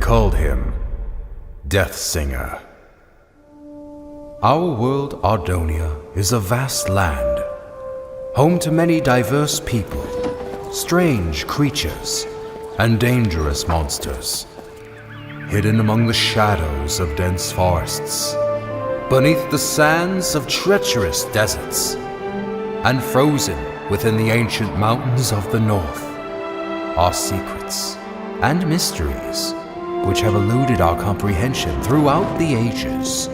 called him Deathsinger. Our world, Ardonia, is a vast land, home to many diverse people, strange creatures, and dangerous monsters, hidden among the shadows of dense forests, beneath the sands of treacherous deserts, and frozen within the ancient mountains of the north, are secrets and mysteries which have eluded our comprehension throughout the ages.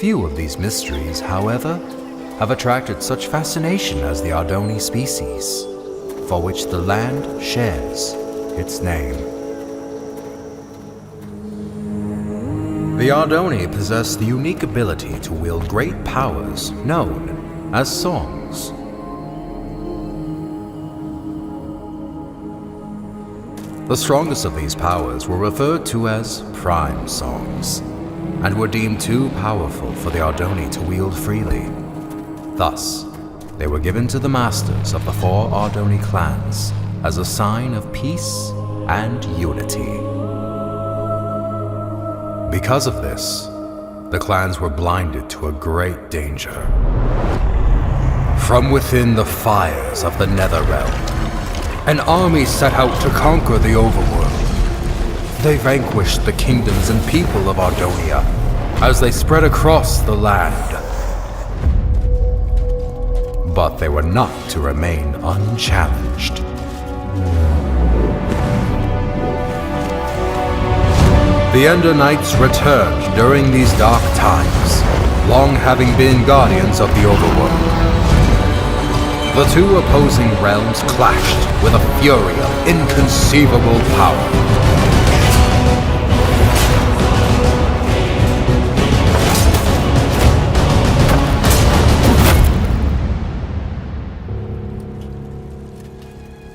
Few of these mysteries, however, have attracted such fascination as the Ardoni species, for which the land shares its name. The Ardoni possess the unique ability to wield great powers known as songs. The strongest of these powers were referred to as prime songs, and were deemed too powerful for the Ardoni to wield freely. Thus, they were given to the masters of the 4 Ardoni clans as a sign of peace and unity. Because of this, the clans were blinded to a great danger. From within the fires of the Netherrealm, an army set out to conquer the overworld. They vanquished the kingdoms and people of Ardonia as they spread across the land. But they were not to remain unchallenged. The Ender Knights returned during these dark times, long having been guardians of the overworld. The 2 opposing realms clashed with a fury of inconceivable power.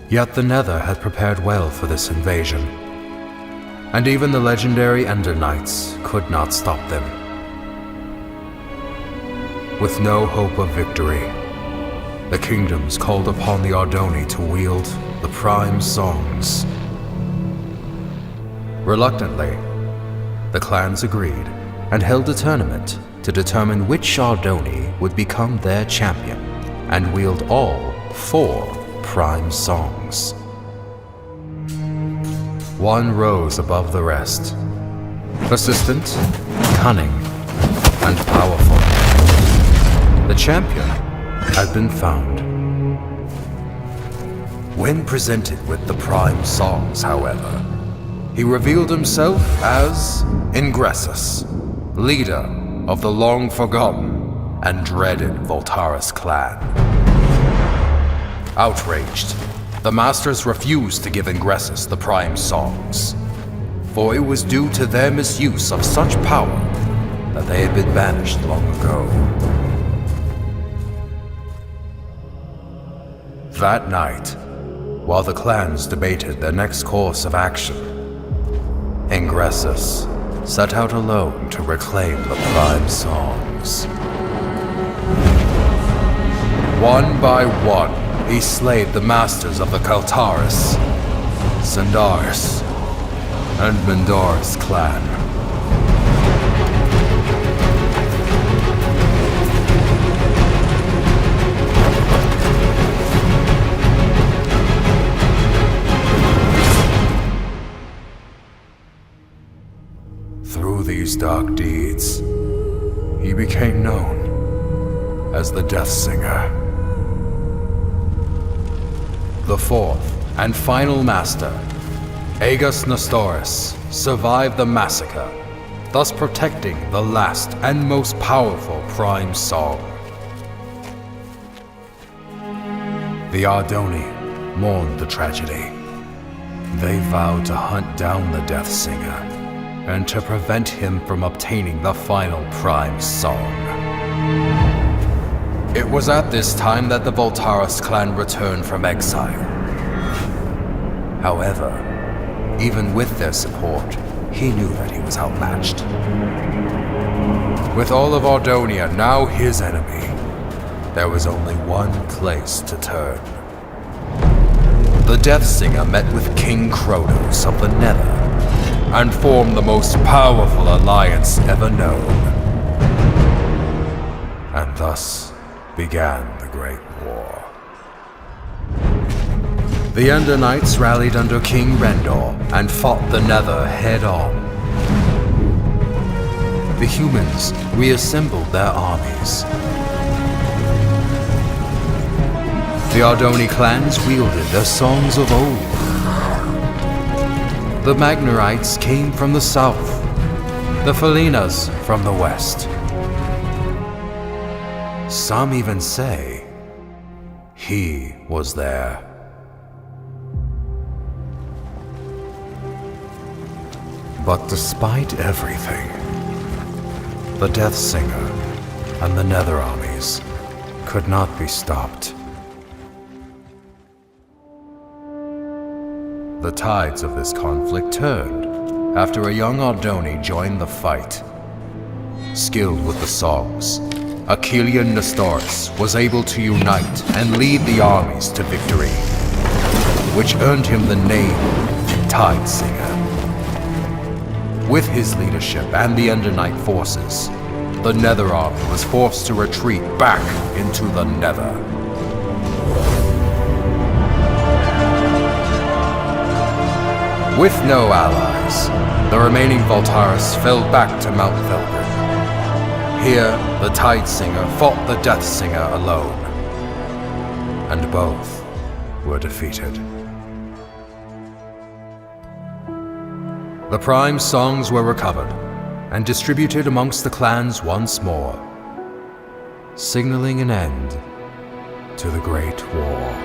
Yet the Nether had prepared well for this invasion, and even the legendary Ender Knights could not stop them. With no hope of victory, the kingdoms called upon the Ardoni to wield the prime songs. Reluctantly, the clans agreed and held a tournament to determine which Ardoni would become their champion and wield all 4 prime songs. One rose above the rest, persistent, cunning, and powerful. The champion had been found. When presented with the prime songs, however, he revealed himself as Ingressus, leader of the long-forgotten and dreaded Voltaris clan. Outraged, the masters refused to give Ingressus the prime songs, for it was due to their misuse of such power that they had been banished long ago. That night, while the clans debated their next course of action, Ingressus set out alone to reclaim the prime songs. One by one, he slayed the masters of the Kaltaris, Sandaris, and Mendoris clan. Through these dark deeds, he became known as the Deathsinger. The 4th and final master, Aegis Nestoris, survived the massacre, thus protecting the last and most powerful prime song. The Ardoni mourned the tragedy. They vowed to hunt down the Deathsinger and to prevent him from obtaining the final prime song. It was at this time that the Voltaris clan returned from exile. However, even with their support, he knew that he was outmatched. With all of Ardonia now his enemy, there was only one place to turn. the Death Singer met with King Kronos of the Nether and formed the most powerful alliance ever known. And thus began the Great War. The Ender Knights rallied under King Rendor and fought the Nether head-on. The humans reassembled their armies. The Ardoni clans wielded their songs of old. The Magnerites came from the south, the Felinas from the west. Some even say he was there. But despite everything, the Death Singer and the Nether armies could not be stopped. The tides of this conflict turned after a young Ardoni joined the fight. Skilled with the songs, Achillean Nestoris was able to unite and lead the armies to victory, which earned him the name Tide Singer. With his leadership and the Ender Knight forces, the Nether army was forced to retreat back into the Nether. With no allies, the remaining Voltaris fell back to Mount Velgrin. Here, the Tide Singer fought the Death Singer alone, and both were defeated. The Prime songs were recovered and distributed amongst the clans once more, signaling an end to the Great War.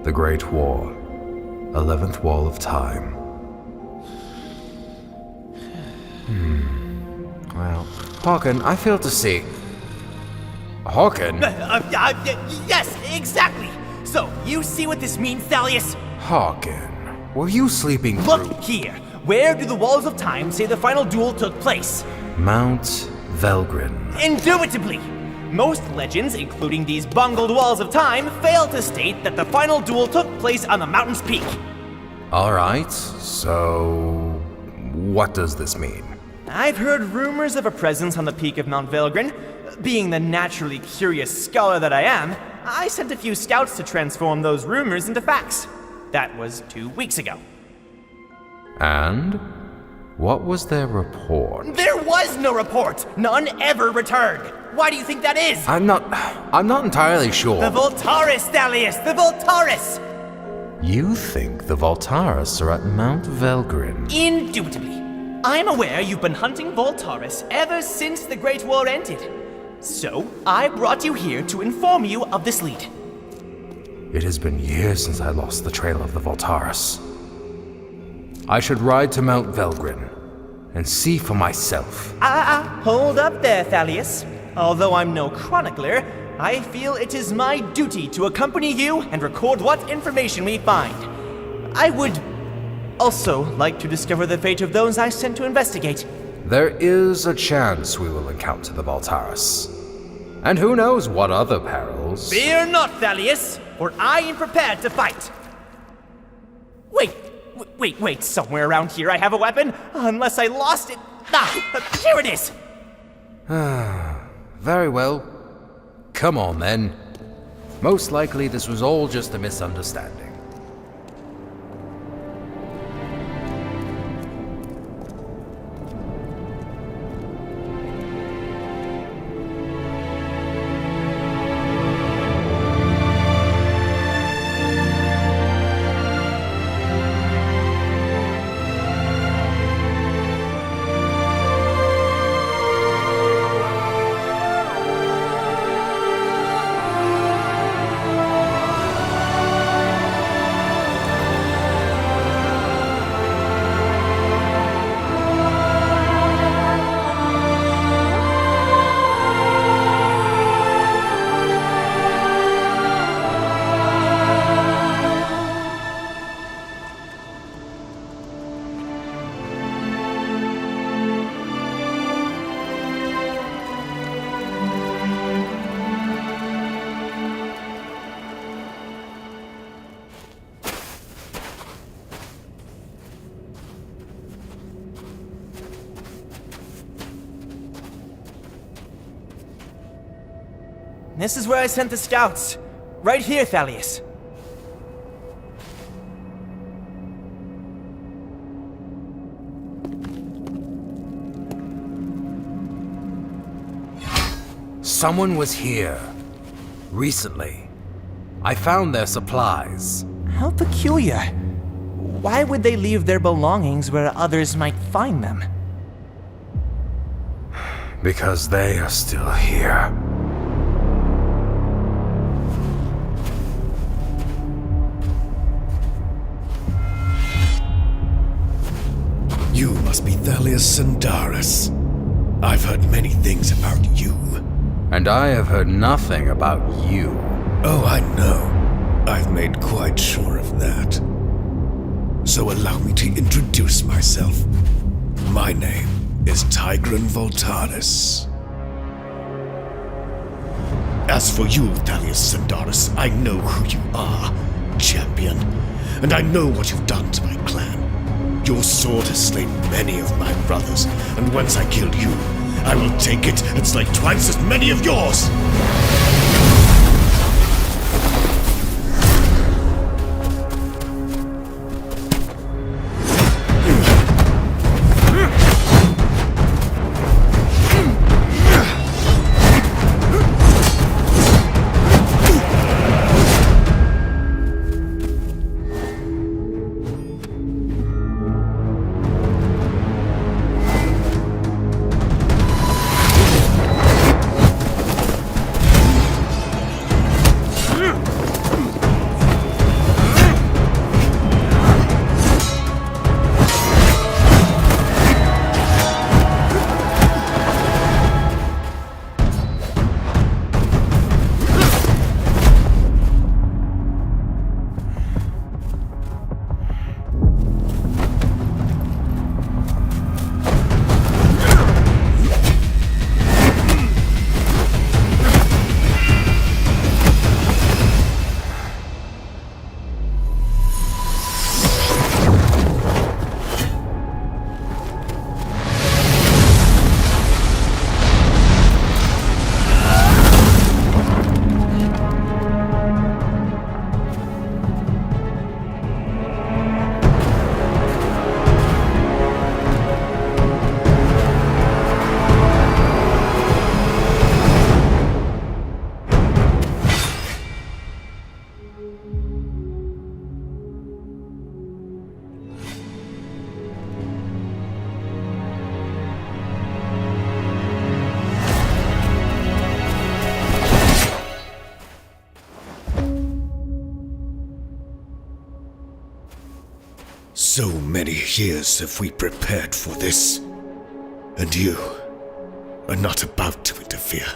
The Great War, 11th Wall of Time. Well, Harkon, I fail to see. Harkon? Yes, exactly! So, you see what this means, Thalius? Harkon, were you sleeping through? Look here! Where do the Walls of Time say the final duel took place? Mount Velgrin. Indubitably! Most legends, including these bungled Walls of Time, fail to state that the final duel took place on the mountain's peak. Alright, so what does this mean? I've heard rumors of a presence on the peak of Mount Velgrin. Being the naturally curious scholar that I am, I sent a few scouts to transform those rumors into facts. That was 2 weeks ago. And what was their report? There was no report! None ever returned! Why do you think that is? I'm not entirely sure. The Voltaris, Thalius! The Voltaris! You think the Voltaris are at Mount Velgrin? Indubitably. I'm aware you've been hunting Voltaris ever since the Great War ended. So, I brought you here to inform you of this lead. It has been years since I lost the trail of the Voltaris. I should ride to Mount Velgrin and see for myself. Hold up there, Thalius. Although I'm no chronicler, I feel it is my duty to accompany you and record what information we find. I would also like to discover the fate of those I sent to investigate. There is a chance we will encounter the Voltaris. And who knows what other perils. Fear not, Thalius, for I am prepared to fight. Wait, somewhere around here I have a weapon, unless I lost it. Here it is! Very well. Come on, then. Most likely this was all just a misunderstanding. This is where I sent the scouts. Right here, Thalius. Someone was here. Recently. I found their supplies. How peculiar. Why would they leave their belongings where others might find them? Because they are still here. You must be Thalius Sandaris. I've heard many things about you. And I have heard nothing about you. Oh, I know. I've made quite sure of that. So allow me to introduce myself. My name is Tigran Voltaris. As for you, Thalius Sandaris, I know who you are, champion. And I know what you've done to my clan. Your sword has slain many of my brothers, and once I kill you, I will take it and slay twice as many of yours! So many years have we prepared for this, and you are not about to interfere.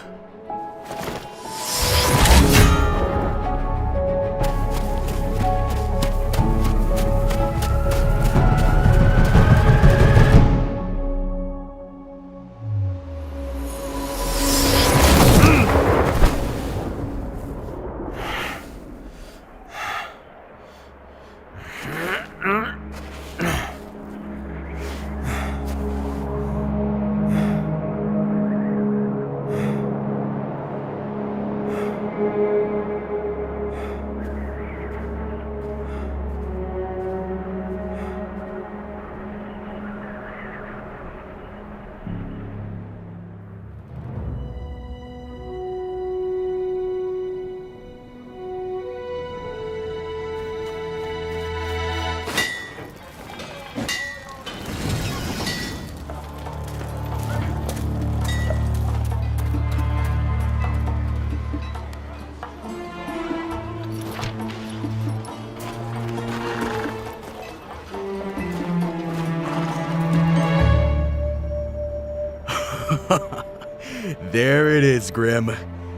There it is, Grim.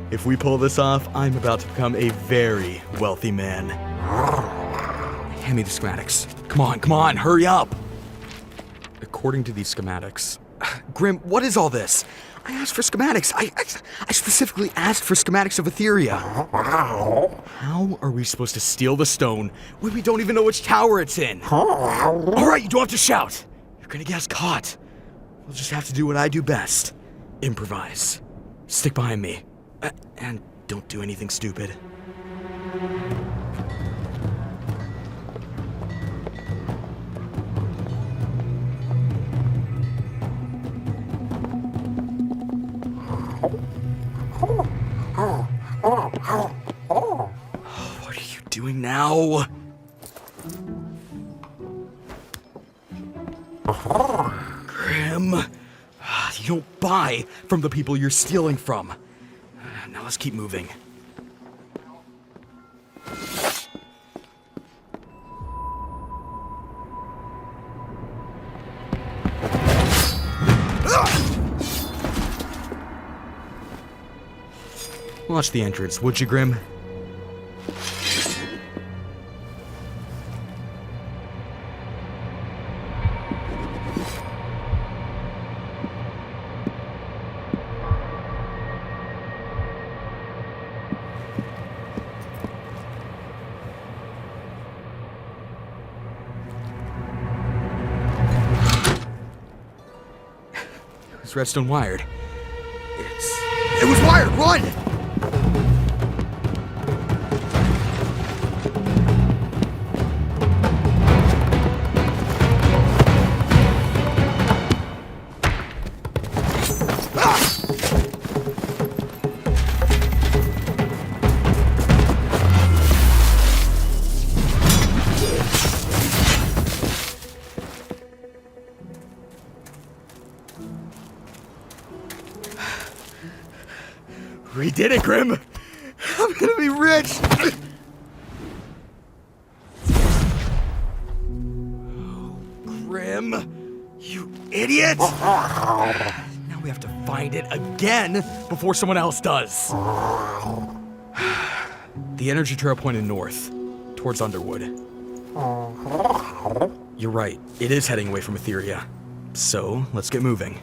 If we pull this off, I'm about to become a very wealthy man. Hand me the schematics. Come on, hurry up! According to these schematics... Grim, what is all this? I asked for schematics. I specifically asked for schematics of Etheria. How are we supposed to steal the stone when we don't even know which tower it's in? Alright, you don't have to shout! You're gonna get us caught. We'll just have to do what I do best. Improvise. Stick behind me. And don't do anything stupid. What are you doing now? Grim, you don't buy from the people you're stealing from. Now let's keep moving. Watch the entrance, would you, Grim? Is redstone wired? It was wired! Run! We did it, Grim! I'm gonna be rich! Oh, Grim, you idiot! Now we have to find it again before someone else does. The energy trail pointed north, towards Underwood. You're right, it is heading away from Etheria. So, let's get moving.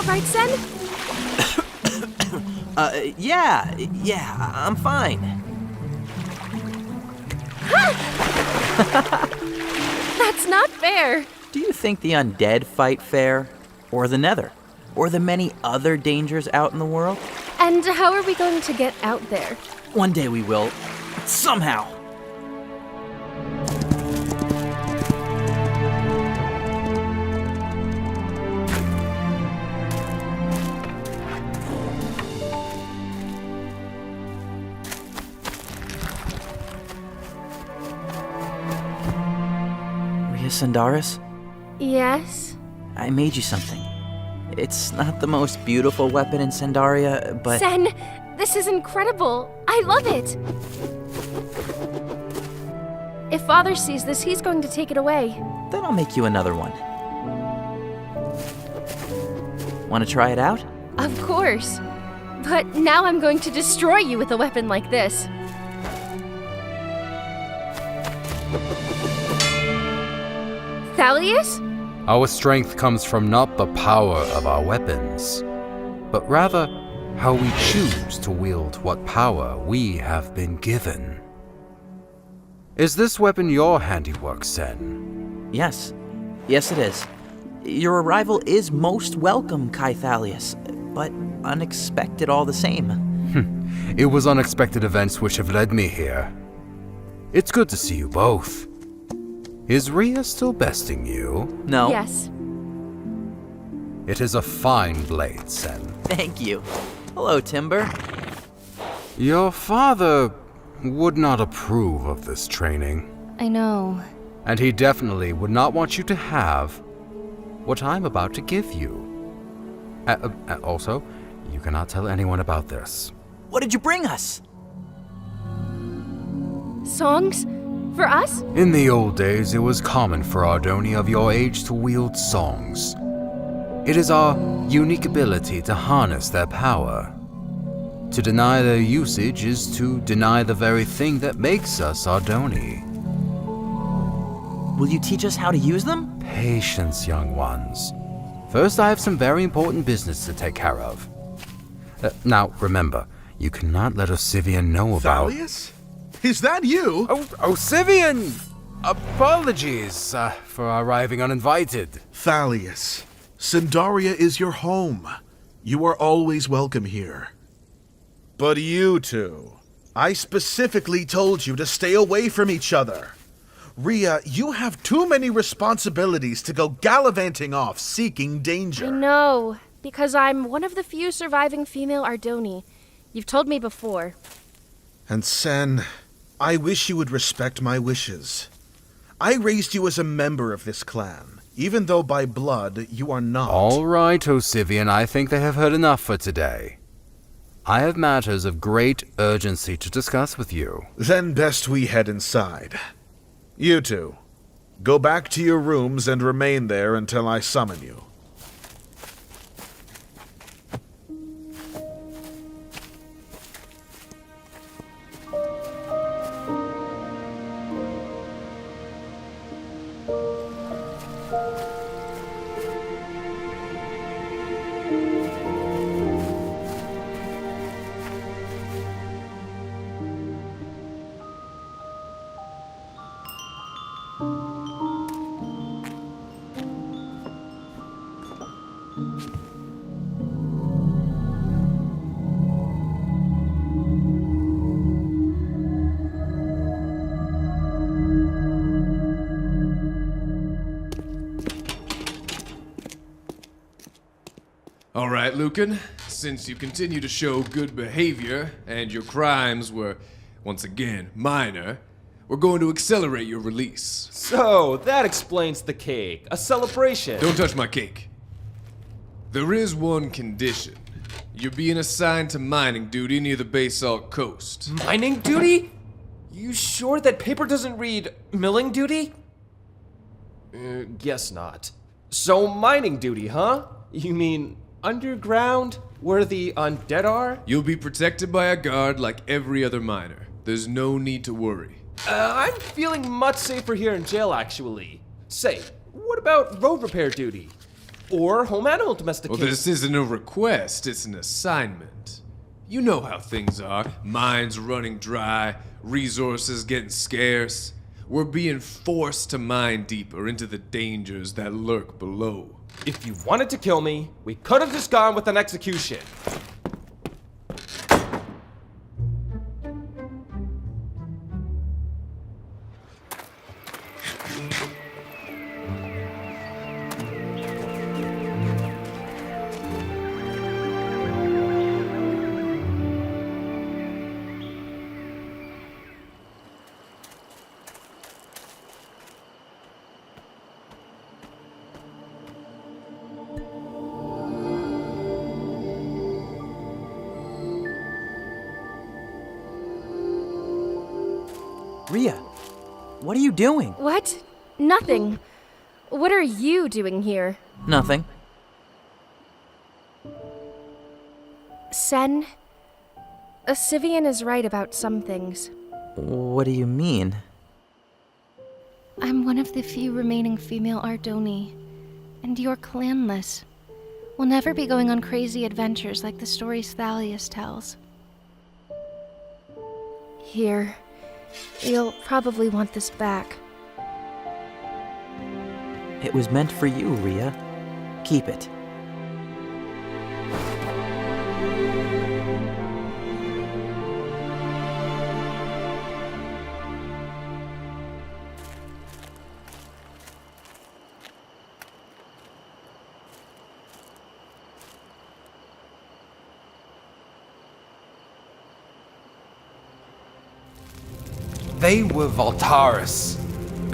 Right, Sen? Yeah, I'm fine. That's not fair. Do you think the undead fight fair? Or the Nether? Or the many other dangers out in the world? And how are we going to get out there? One day we will. Somehow. Sandaris? Yes? I made you something. It's not the most beautiful weapon in Sandaria, but... Sen, this is incredible. I love it. If Father sees this, he's going to take it away. Then I'll make you another one. Want to try it out? Of course. But now I'm going to destroy you with a weapon like this. Thalius? Our strength comes from not the power of our weapons, but rather how we choose to wield what power we have been given. Is this weapon your handiwork, Sen? Yes. Yes, it is. Your arrival is most welcome, Kai Thalius, but unexpected all the same. It was unexpected events which have led me here. It's good to see you both. Is Rhea still besting you? No. Yes. It is a fine blade, Sen. Thank you. Hello, Timber. Your father would not approve of this training. I know. And he definitely would not want you to have what I'm about to give you. Also, you cannot tell anyone about this. What did you bring us? Songs? For us? In the old days, it was common for Ardoni of your age to wield songs. It is our unique ability to harness their power. To deny their usage is to deny the very thing that makes us Ardoni. Will you teach us how to use them? Patience, young ones. First, I have some very important business to take care of. Now, remember, you cannot let Osivian know about... Thalius? Is that you? Oh, Osivian! Apologies for arriving uninvited. Thalius, Sindaria is your home. You are always welcome here. But you two, I specifically told you to stay away from each other. Rhea, you have too many responsibilities to go gallivanting off seeking danger. I know, because I'm one of the few surviving female Ardoni. You've told me before. And Sen, I wish you would respect my wishes. I raised you as a member of this clan, even though by blood you are not. All right, Osivian, I think they have heard enough for today. I have matters of great urgency to discuss with you. Then best we head inside. You two, go back to your rooms and remain there until I summon you. All right, Lucan, since you continue to show good behavior and your crimes were, once again, minor, we're going to accelerate your release. So, that explains the cake. A celebration. Don't touch my cake. There is one condition. You're being assigned to mining duty near the Basalt Coast. Mining duty? You sure that paper doesn't read milling duty? Guess not. So, mining duty, huh? You mean underground, where the undead are? You'll be protected by a guard like every other miner. There's no need to worry. I'm feeling much safer here in jail, actually. Say, what about road repair duty? Or home animal domestication? Well, this isn't a request, it's an assignment. You know how things are. Mines running dry, resources getting scarce. We're being forced to mine deeper into the dangers that lurk below. If you wanted to kill me, we could have just gone with an execution. Rhea, what are you doing? What? Nothing. What are you doing here? Nothing. Sen, Osivian is right about some things. What do you mean? I'm one of the few remaining female Ardoni, and you're clanless. We'll never be going on crazy adventures like the stories Thalius tells. Here. You'll probably want this back. It was meant for you, Rhea. Keep it. They were Voltaris.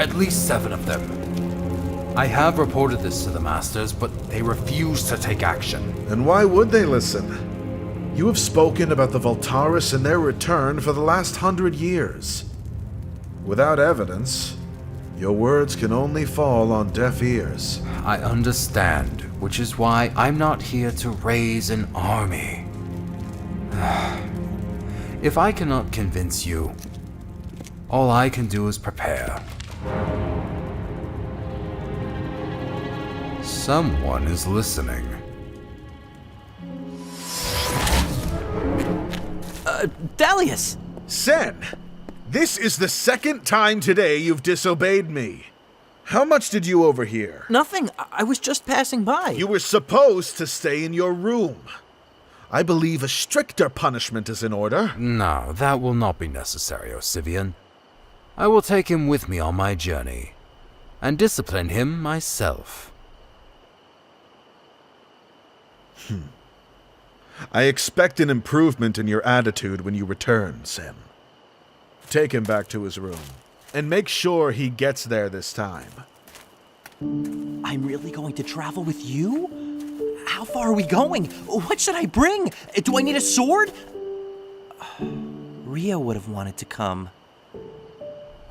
At least 7 of them. I have reported this to the Masters, but they refuse to take action. And why would they listen? You have spoken about the Voltaris and their return for the last 100 years. Without evidence, your words can only fall on deaf ears. I understand, which is why I'm not here to raise an army. If I cannot convince you, all I can do is prepare. Someone is listening. Thalius! Sen, this is the second time today you've disobeyed me. How much did you overhear? Nothing. I was just passing by. You were supposed to stay in your room. I believe a stricter punishment is in order. No, that will not be necessary, Osivian. I will take him with me on my journey, and discipline him myself. I expect an improvement in your attitude when you return, Sen. Take him back to his room, and make sure he gets there this time. I'm really going to travel with you? How far are we going? What should I bring? Do I need a sword? Ria would have wanted to come.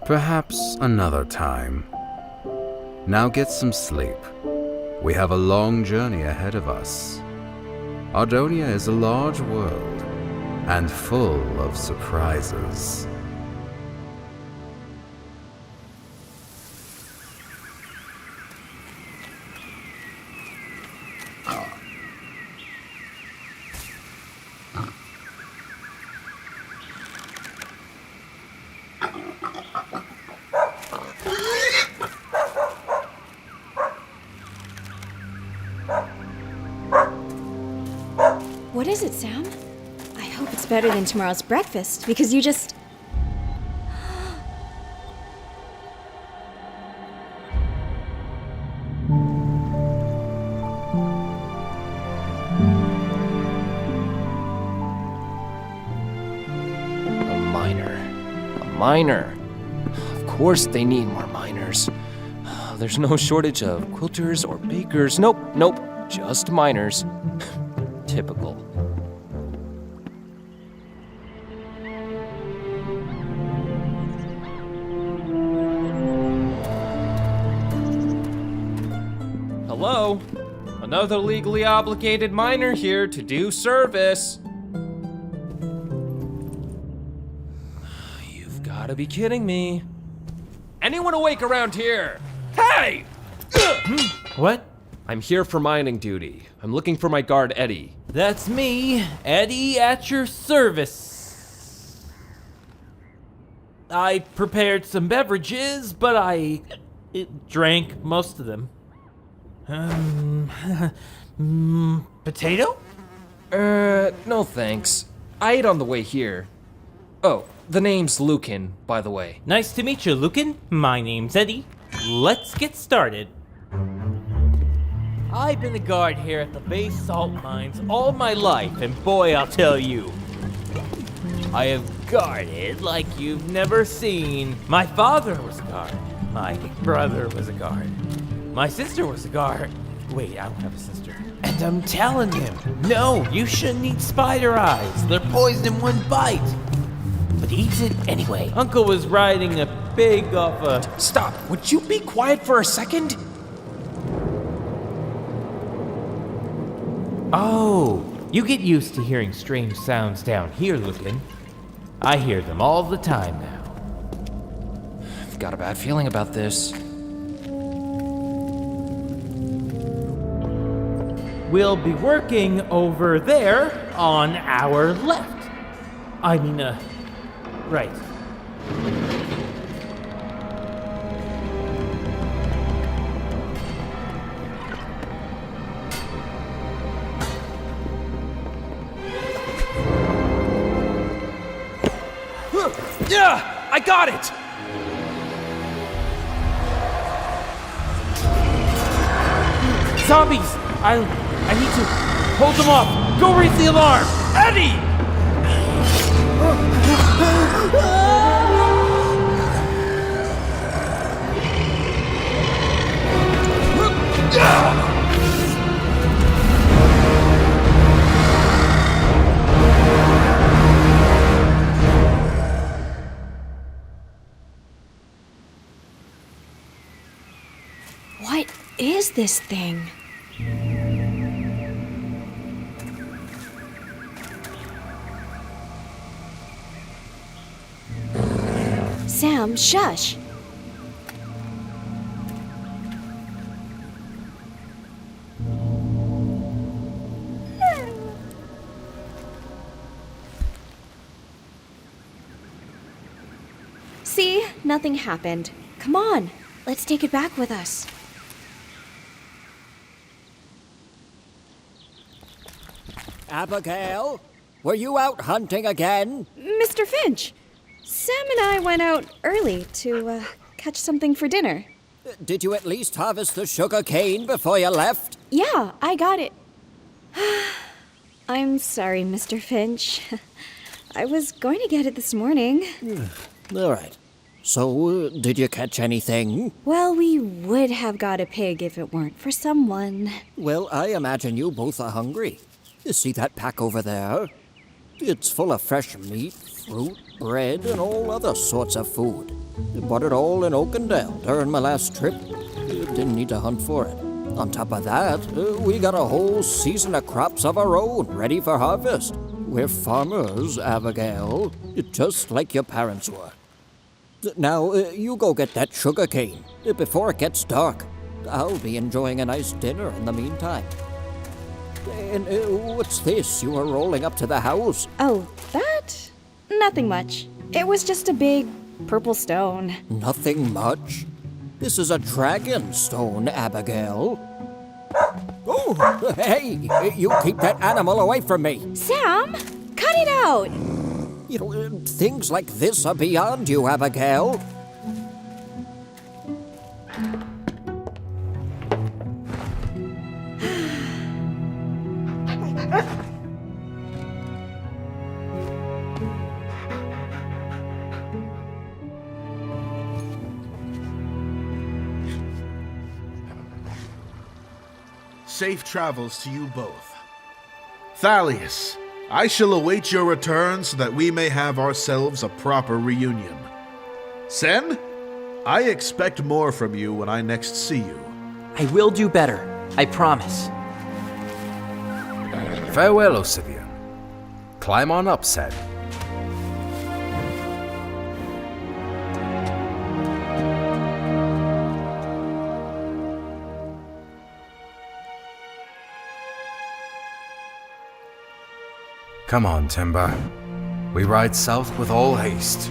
Perhaps another time. Now get some sleep. We have a long journey ahead of us. Ardonia is a large world, and full of surprises. What is it, Sam? I hope it's better than tomorrow's breakfast, because you just... A miner. Of course they need more miners. There's no shortage of quilters or bakers. Nope, just miners. Typical. Hello? Another legally obligated miner here to do service. You've gotta be kidding me. Anyone awake around here? Hey! What? I'm here for mining duty. I'm looking for my guard, Eddie. That's me, Eddie, at your service. I prepared some beverages, but I drank most of them. Potato? No thanks. I ate on the way here. Oh, the name's Lucan, by the way. Nice to meet you, Lucan. My name's Eddie. Let's get started. I've been a guard here at the base salt mines all my life, and boy, I'll tell you, I have guarded like you've never seen. My father was a guard. My brother was a guard. My sister was a guard. Wait, I don't have a sister. And I'm telling him, no, you shouldn't eat spider eyes. They're poisoned in one bite. But he eats it anyway. Uncle was riding a pig off a... Stop! Would you be quiet for a second? Oh, you get used to hearing strange sounds down here, Lucan. I hear them all the time now. I've got a bad feeling about this. We'll be working over there on our left. I mean, right. Yeah, I got it! Zombies! I need to hold them off. Go raise the alarm. Eddie! What is this thing? Sam, shush! nothing happened. Come on, let's take it back with us. Abigail, were you out hunting again? Mr. Finch, Sam and I went out early to catch something for dinner. Did you at least harvest the sugar cane before you left? Yeah, I got it. I'm sorry, Mr. Finch. I was going to get it this morning. All right. So, did you catch anything? Well, we would have got a pig if it weren't for someone. Well, I imagine you both are hungry. You see that pack over there? It's full of fresh meat, fruit, bread, and all other sorts of food. Bought it all in Oakendale during my last trip. Didn't need to hunt for it. On top of that, we got a whole season of crops of our own ready for harvest. We're farmers, Abigail, just like your parents were. Now, you go get that sugar cane before it gets dark. I'll be enjoying a nice dinner in the meantime. And what's this you are rolling up to the house? Oh, that? Nothing much. It was just a big purple stone. Nothing much? This is a dragon stone, Abigail. Oh, hey, you keep that animal away from me. Sam, cut it out. You know, things like this are beyond you, Abigail. Safe travels to you both. Thalius, I shall await your return so that we may have ourselves a proper reunion. Sen, I expect more from you when I next see you. I will do better. I promise. Farewell, Osivian. Climb on up, Sen. Come on, Timber. We ride south with all haste.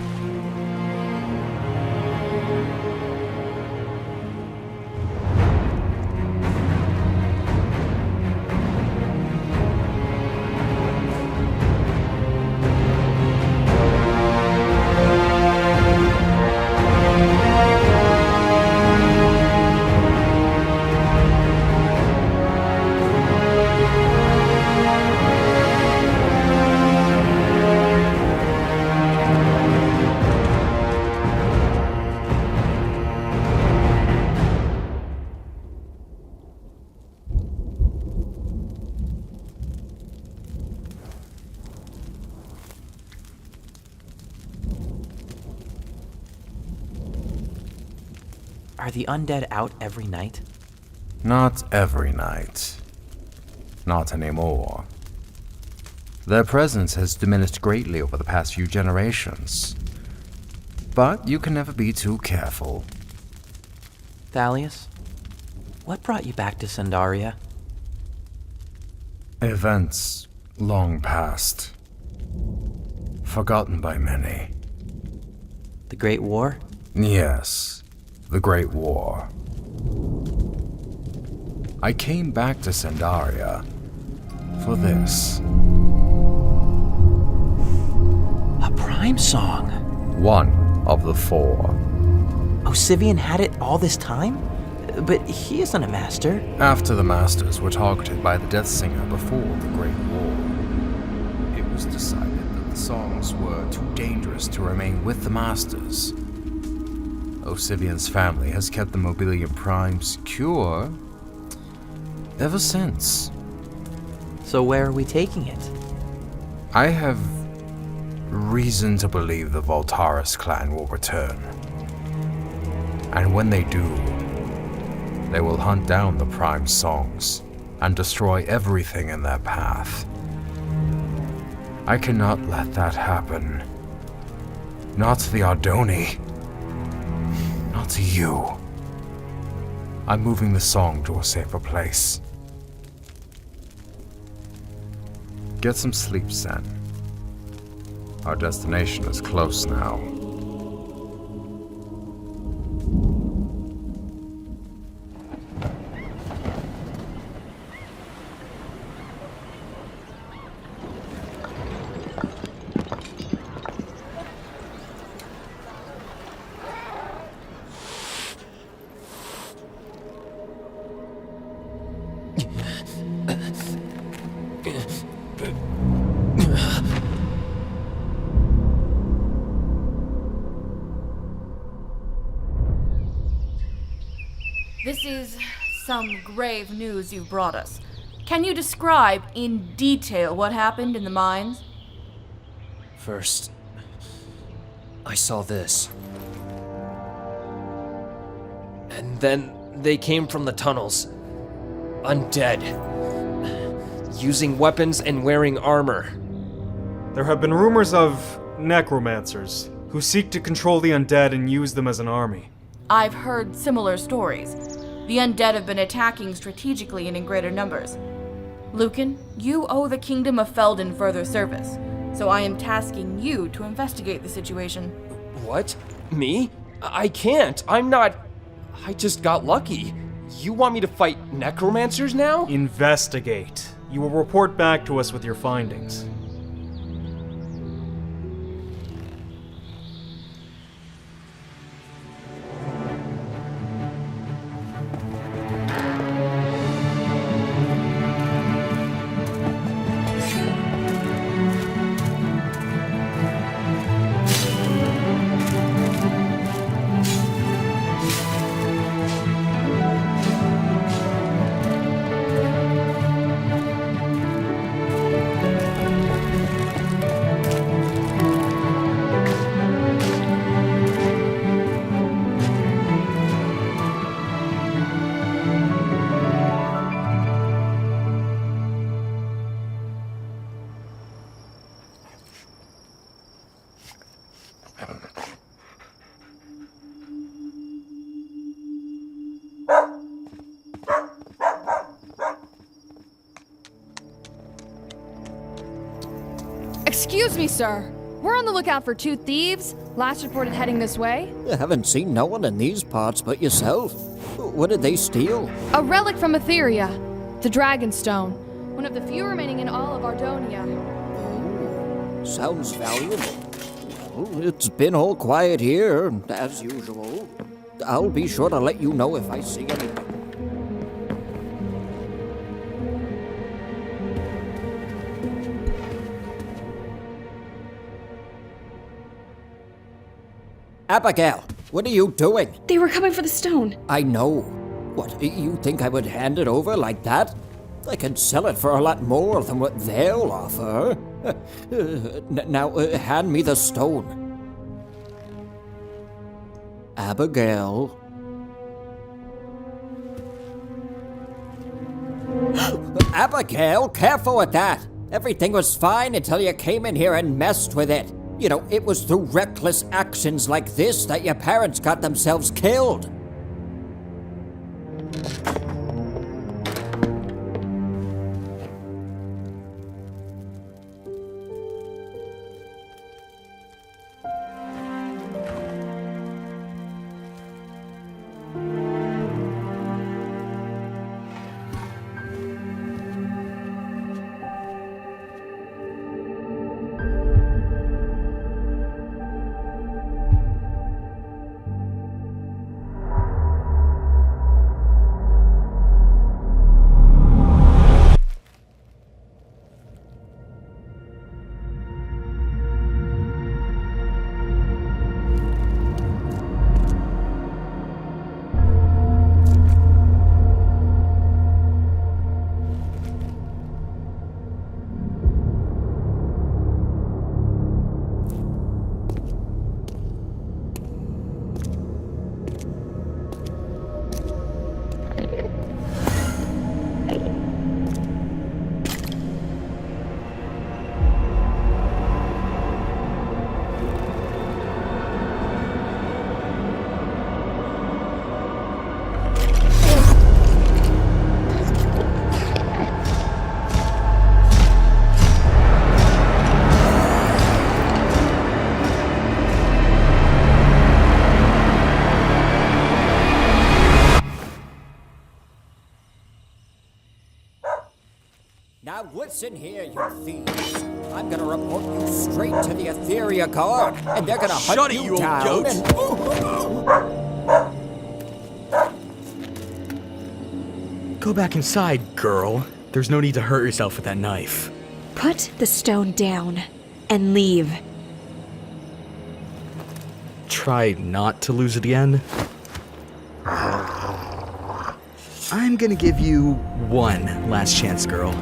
Are the undead out every night? Not every night. Not anymore. Their presence has diminished greatly over the past few generations. But you can never be too careful. Thalius, what brought you back to Sandaria? Events long past. Forgotten by many. The Great War? Yes, the Great War. I came back to Sandaria for this. A Prime song? One of the four. Osivian had it all this time? But he isn't a master. After the Masters were targeted by the Death Singer before the Great War, it was decided that the songs were too dangerous to remain with the Masters. Osivian's family has kept the Mobilium Prime secure ever since. So where are we taking it? I have reason to believe the Voltaris clan will return. And when they do, they will hunt down the Prime songs and destroy everything in their path. I cannot let that happen. Not to the Ardoni. Not to you. I'm moving the song to a safer place. Get some sleep, Sen. Our destination is close now. This is some grave news you've brought us. Can you describe in detail what happened in the mines? First, I saw this. And then they came from the tunnels. Undead. Using weapons and wearing armor. There have been rumors of necromancers who seek to control the undead and use them as an army. I've heard similar stories. The undead have been attacking strategically and in greater numbers. Lucan, you owe the Kingdom of Felden further service, so I am tasking you to investigate the situation. What? Me? I can't. I'm not... I just got lucky. You want me to fight necromancers now? Investigate. You will report back to us with your findings. Excuse me, sir. We're on the lookout for 2 thieves. Last reported heading this way. I haven't seen no one in these parts but yourself. What did they steal? A relic from Etheria. The Dragonstone. One of the few remaining in all of Ardonia. Sounds valuable. Well, it's been all quiet here, as usual. I'll be sure to let you know if I see anything. Abigail, what are you doing? They were coming for the stone. I know. What, you think I would hand it over like that? I can sell it for a lot more than what they'll offer. Now, hand me the stone. Abigail. Abigail, careful with that. Everything was fine until you came in here and messed with it. You know, it was through reckless actions like this that your parents got themselves killed. Now listen here, you thieves. I'm gonna report you straight to the Etheria Guard, and they're gonna hunt Shut it, you you old down goat. and... Go back inside, girl. There's no need to hurt yourself with that knife. Put the stone down and leave. Try not to lose it again. I'm gonna give you one last chance, girl.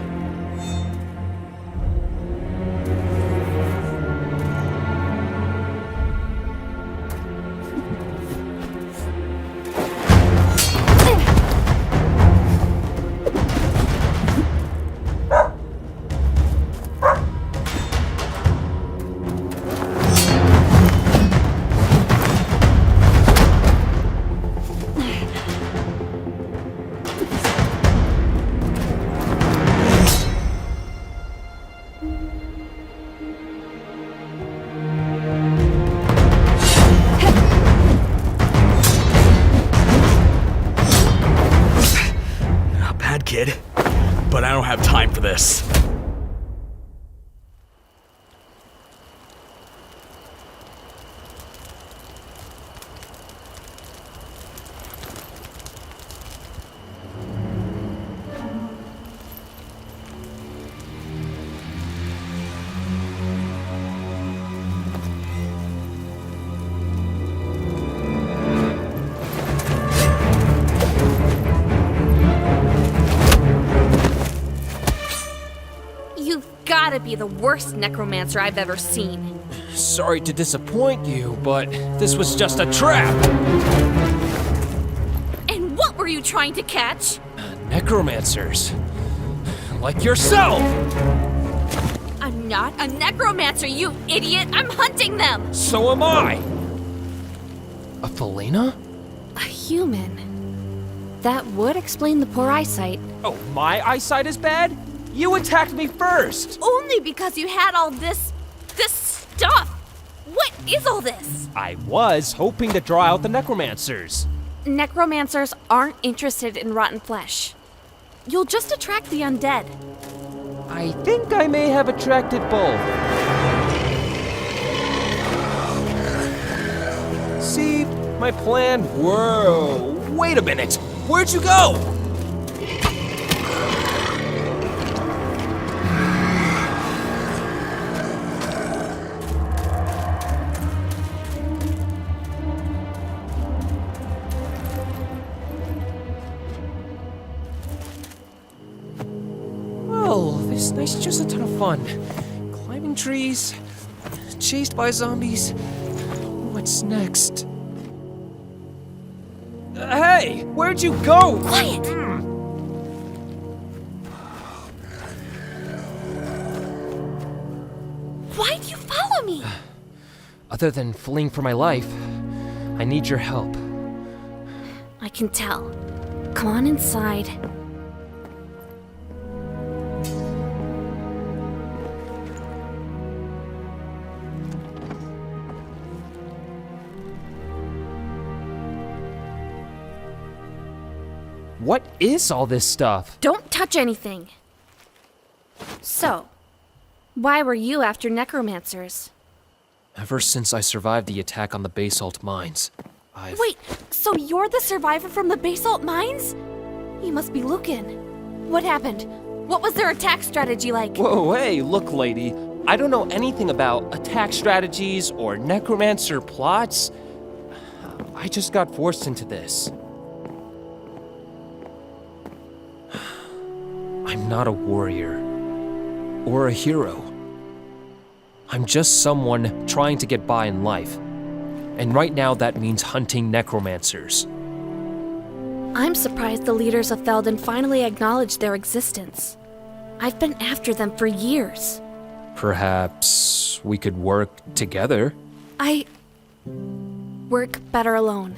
Kid, but I don't have time for this. Gotta be the worst necromancer I've ever seen. Sorry to disappoint you, but this was just a trap. And what were you trying to catch? Necromancers. Like yourself! I'm not a necromancer, you idiot! I'm hunting them! So am I! A Felina? A human. That would explain the poor eyesight. Oh, my eyesight is bad? You attacked me first! Only because you had all this stuff! What is all this? I was hoping to draw out the necromancers. Necromancers aren't interested in rotten flesh. You'll just attract the undead. I think I may have attracted both. See, my plan... Whoa, wait a minute! Where'd you go? This night's just a ton of fun. Climbing trees, chased by zombies. What's next? Hey, where'd you go? Quiet! Why'd you follow me? Other than fleeing for my life, I need your help. I can tell. Come on inside. What is all this stuff? Don't touch anything. So, why were you after necromancers? Ever since I survived the attack on the basalt mines, I've... Wait, so you're the survivor from the basalt mines? You must be Lucan. What happened? What was their attack strategy like? Whoa, hey, look, lady. I don't know anything about attack strategies or necromancer plots. I just got forced into this. I'm not a warrior or a hero. I'm just someone trying to get by in life. And right now that means hunting necromancers. I'm surprised the leaders of Felden finally acknowledged their existence. I've been after them for years. Perhaps we could work together? I work better alone.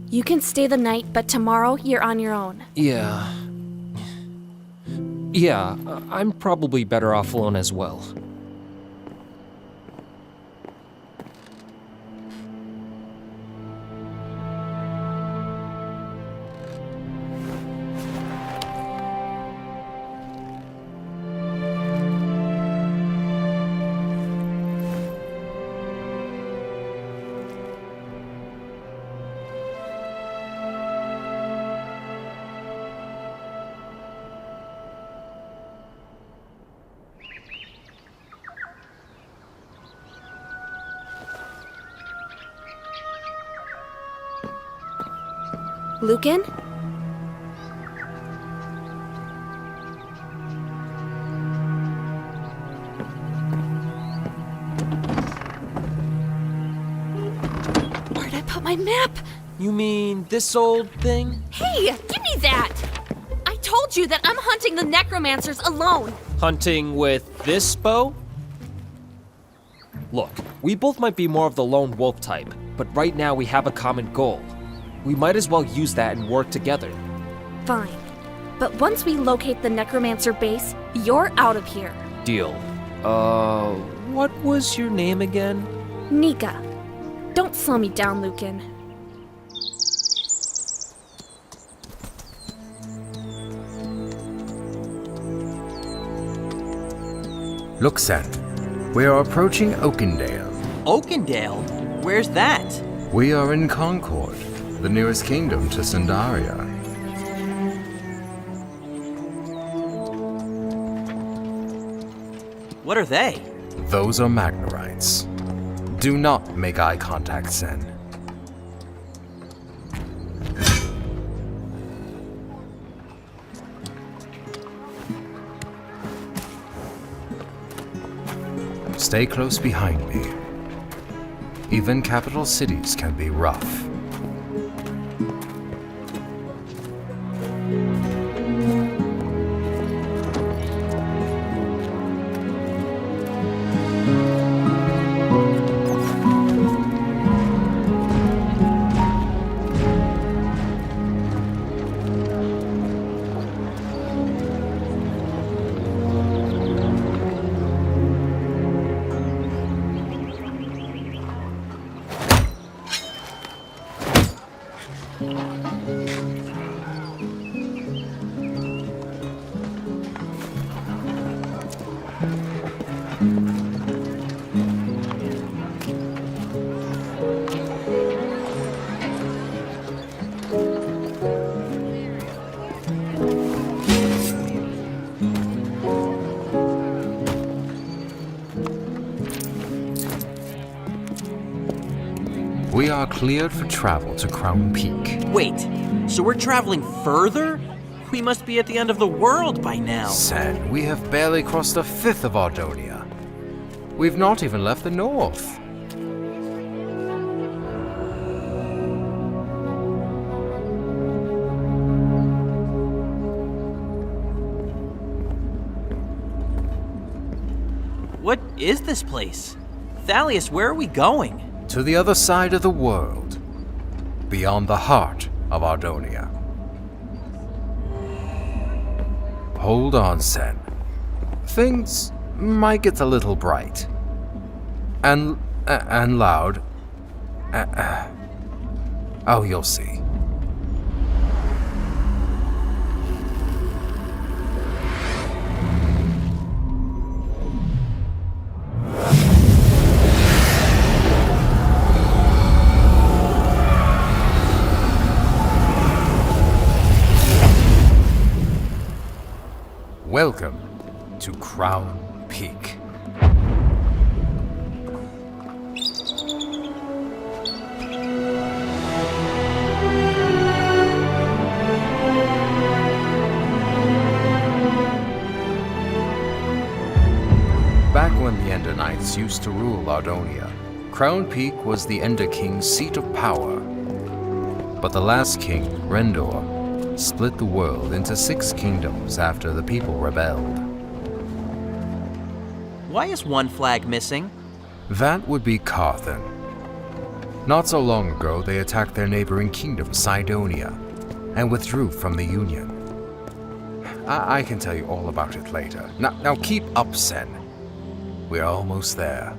You can stay the night, but tomorrow you're on your own. Yeah, I'm probably better off alone as well. Lucan? Where'd I put my map? You mean this old thing? Hey, give me that! I told you that I'm hunting the necromancers alone. Hunting with this bow? Look, we both might be more of the lone wolf type, but right now we have a common goal. We might as well use that and work together. Fine. But once we locate the necromancer base, you're out of here. Deal. What was your name again? Nika. Don't slow me down, Lucan. Look, Sen. We are approaching Oakendale. Oakendale? Where's that? We are in Concord, the nearest kingdom to Sandaria. What are they? Those are Magnarites. Do not make eye contact, Sen. Stay close behind me. Even capital cities can be rough. We are cleared for travel to Crown Peak. Wait, so we're traveling further? We must be at the end of the world by now. Sen, we have barely crossed a fifth of Ardonia. We've not even left the north. What is this place? Thalius, where are we going? To the other side of the world, beyond the heart of Ardonia. Hold on, Sen. Things might get a little bright. And loud. Oh, you'll see. Welcome to Crown Peak. Back when the Ender Knights used to rule Ardonia, Crown Peak was the Ender King's seat of power. But the last king, Rendor, split the world into 6 kingdoms after the people rebelled. Why is one flag missing? That would be Carthan. Not so long ago, they attacked their neighboring kingdom, Cydonia, and withdrew from the Union. I can tell you all about it later. Now keep up, Sen. We're almost there.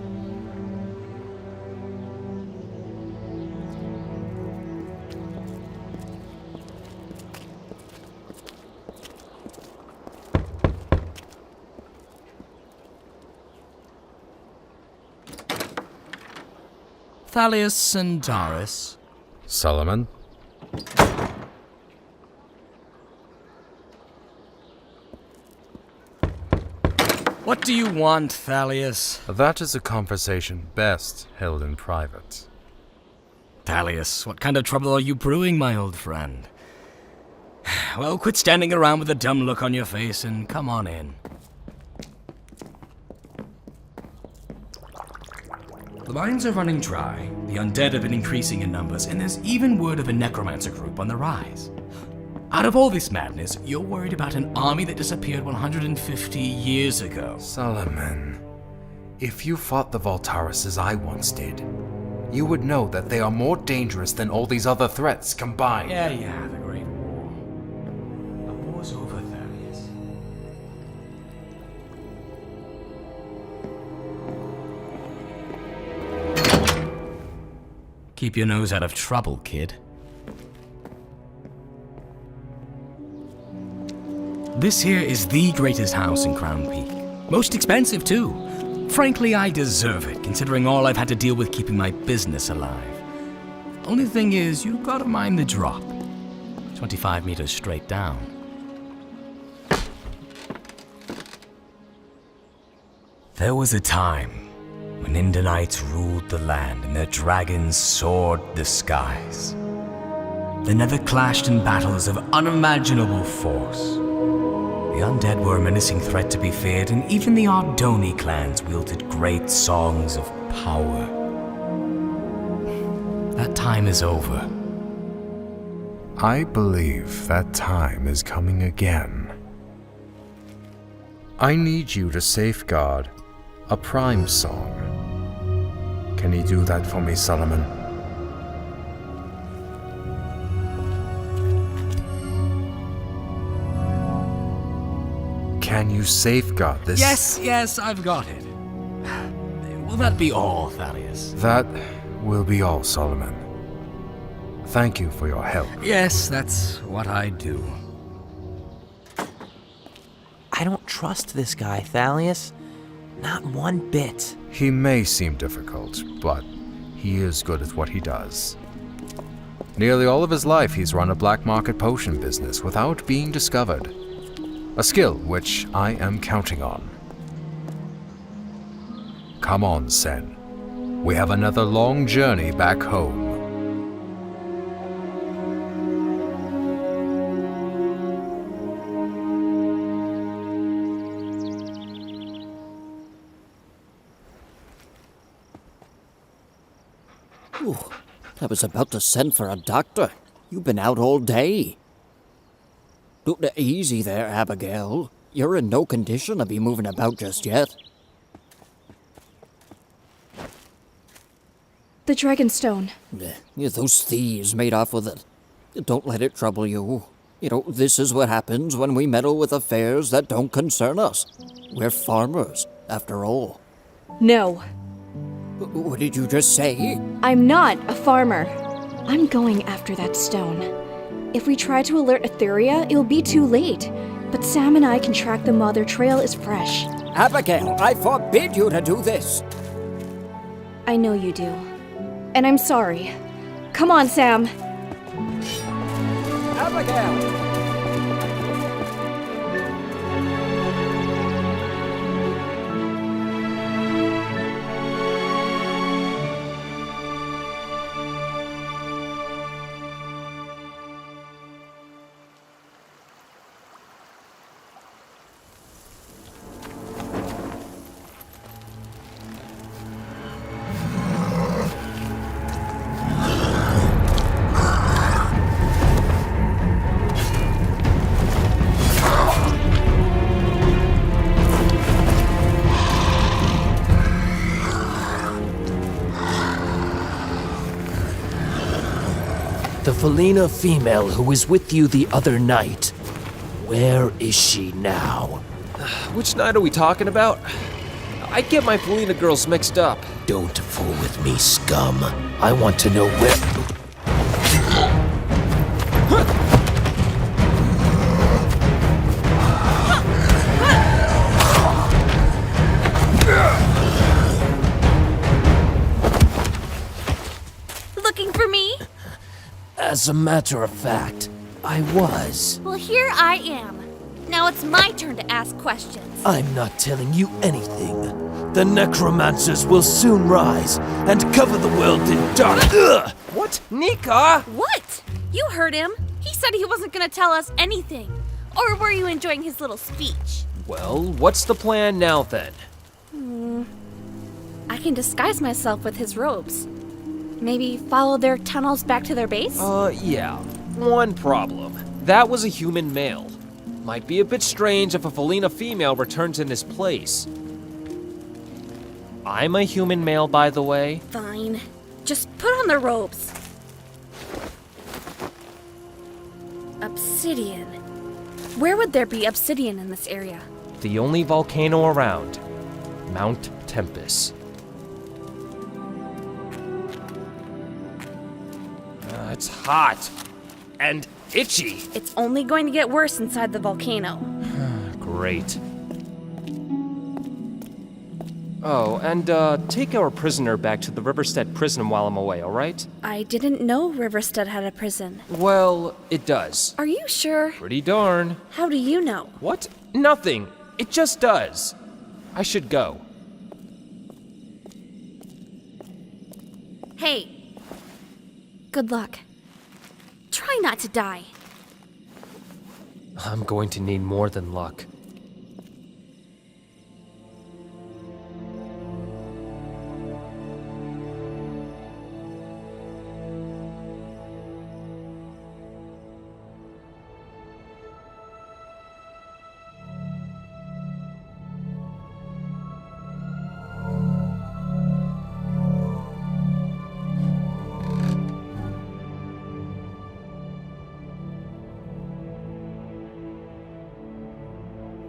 Thalius and Doris. Solomon? What do you want, Thalius? That is a conversation best held in private. Thalius, what kind of trouble are you brewing, my old friend? Well, quit standing around with a dumb look on your face and come on in. The mines are running dry, the undead have been increasing in numbers, and there's even word of a necromancer group on the rise. Out of all this madness, you're worried about an army that disappeared 150 years ago. Solomon, if you fought the Voltaris as I once did, you would know that they are more dangerous than all these other threats combined. Yeah, the Great War. The war's over, Thalius. Keep your nose out of trouble, kid. This here is the greatest house in Crown Peak. Most expensive, too. Frankly, I deserve it, considering all I've had to deal with keeping my business alive. Only thing is, you gotta mind the drop. 25 meters straight down. There was a time when Indanites ruled the land and their dragons soared the skies. The Nether clashed in battles of unimaginable force. The undead were a menacing threat to be feared, and even the Ardoni clans wielded great songs of power. That time is over. I believe that time is coming again. I need you to safeguard a Prime song. Can you do that for me, Solomon? Can you safeguard this? Yes, I've got it. Will that be all, Thalius? That will be all, Solomon. Thank you for your help. Yes, that's what I do. I don't trust this guy, Thalius. Not one bit. He may seem difficult, but he is good at what he does. Nearly all of his life he's run a black market potion business without being discovered. A skill which I am counting on. Come on, Sen. We have another long journey back home. Ooh, I was about to send for a doctor. You've been out all day. Easy there, Abigail. You're in no condition to be moving about just yet. The Dragonstone. Those thieves made off with it. Don't let it trouble you. You know, this is what happens when we meddle with affairs that don't concern us. We're farmers, after all. No. What did you just say? I'm not a farmer. I'm going after that stone. If we try to alert Etheria, it'll be too late. But Sam and I can track them while their trail is fresh. Abigail, I forbid you to do this! I know you do. And I'm sorry. Come on, Sam. Abigail! The Felina female who was with you the other night. Where is she now? Which night are we talking about? I get my Felina girls mixed up. Don't fool with me, scum. I want to know where... Looking for me? As a matter of fact, I was. Well, here I am. Now it's my turn to ask questions. I'm not telling you anything. The necromancers will soon rise and cover the world in dark. Ugh! What? Nika? What? You heard him. He said he wasn't gonna tell us anything. Or were you enjoying his little speech? Well, what's the plan now then? I can disguise myself with his robes. Maybe follow their tunnels back to their base? Yeah. One problem. That was a human male. Might be a bit strange if a Felina female returns in his place. I'm a human male, by the way. Fine. Just put on the robes. Obsidian. Where would there be obsidian in this area? The only volcano around. Mount Tempest. It's hot. And itchy. It's only going to get worse inside the volcano. Great. Oh, and take our prisoner back to the Riverstead prison while I'm away, alright? I didn't know Riverstead had a prison. Well, it does. Are you sure? Pretty darn. How do you know? What? Nothing. It just does. I should go. Hey. Good luck. Try not to die. I'm going to need more than luck.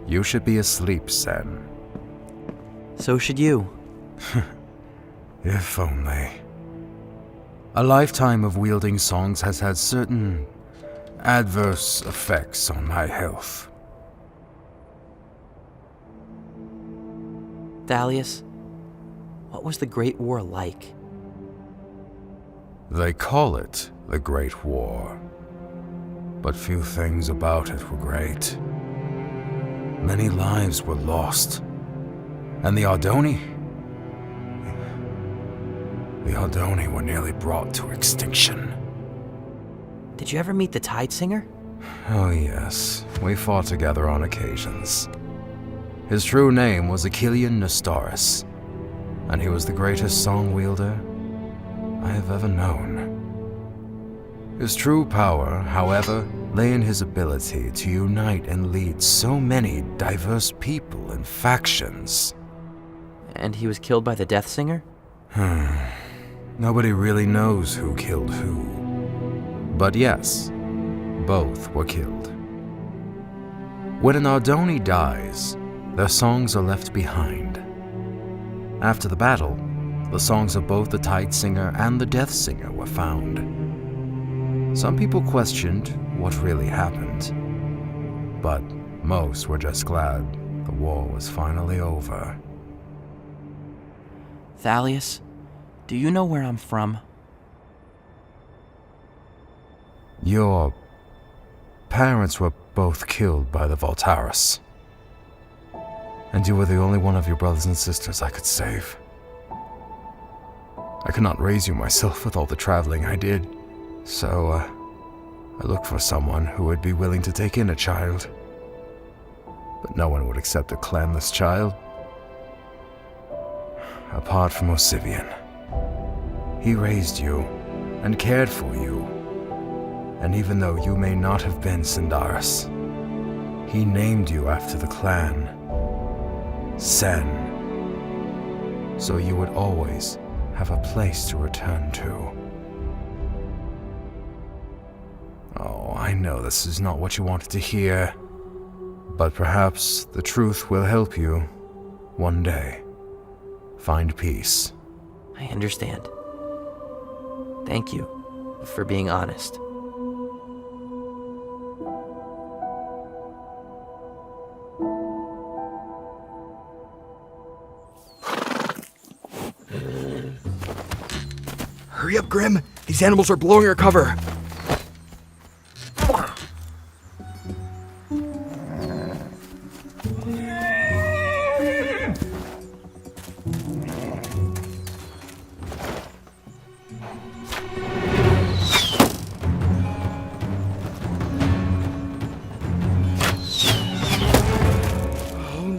You should be asleep, Sen. So should you. If only. A lifetime of wielding songs has had certain adverse effects on my health. Thalius, what was the Great War like? They call it the Great War, but few things about it were great. Many lives were lost, and the Ardoni were nearly brought to extinction. Did you ever meet the Tide Singer? Oh yes, we fought together on occasions. His true name was Achillean Nestoris, and he was the greatest song wielder I have ever known. His true power, however, lay in his ability to unite and lead so many diverse people and factions. And he was killed by the Death Singer? Nobody really knows who killed who. But yes, both were killed. When an Ardoni dies, their songs are left behind. After the battle, the songs of both the Tide Singer and the Death Singer were found. Some people questioned what really happened, but most were just glad the war was finally over. Thalius, do you know where I'm from? Your parents were both killed by the Voltaris, and you were the only one of your brothers and sisters I could save. I could not raise you myself with all the traveling I did, so I looked for someone who would be willing to take in a child. But no one would accept a clanless child. Apart from Osivian. He raised you and cared for you. And even though you may not have been Sindaris, he named you after the clan, Sen. So you would always have a place to return to. Oh, I know this is not what you wanted to hear, but perhaps the truth will help you one day find peace. I understand. Thank you for being honest. Hurry up, Grim! These animals are blowing our cover!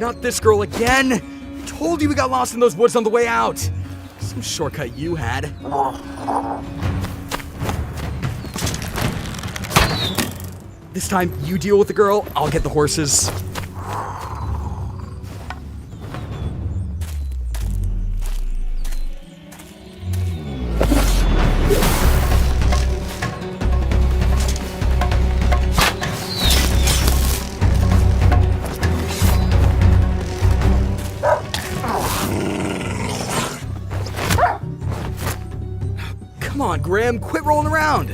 not this girl again! Told you we got lost in those woods on the way out! Some shortcut you had. This time, you deal with the girl, I'll get the horses. Come on, Grim, quit rolling around!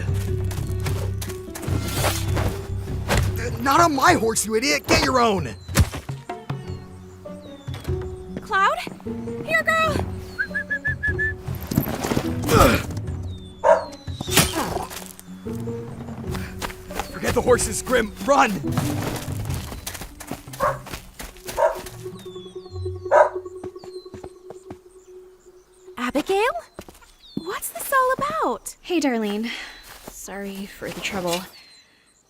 Not on my horse, you idiot! Get your own! Cloud? Here, girl! Forget the horses, Grim! Run! Abigail? What's this all about? Hey, Darlene. Sorry for the trouble.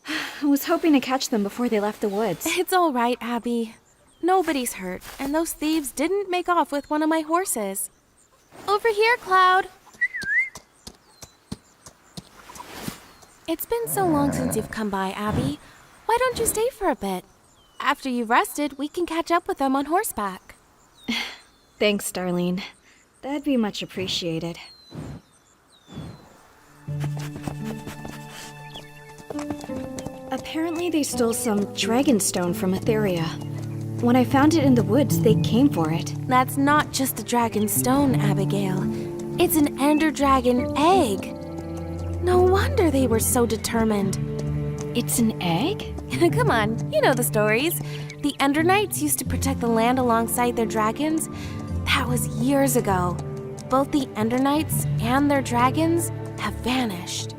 I was hoping to catch them before they left the woods. It's all right, Abby. Nobody's hurt, and those thieves didn't make off with one of my horses. Over here, Cloud. It's been so long since you've come by, Abby. Why don't you stay for a bit? After you've rested, we can catch up with them on horseback. Thanks, Darlene. That'd be much appreciated. Apparently they stole some dragonstone from Etheria. When I found it in the woods, they came for it. That's not just a dragon stone, Abigail. It's an ender dragon egg. No wonder they were so determined. It's an egg? Come on, you know the stories. The Ender Knights used to protect the land alongside their dragons. That was years ago. Both the Ender Knights and their dragons have vanished.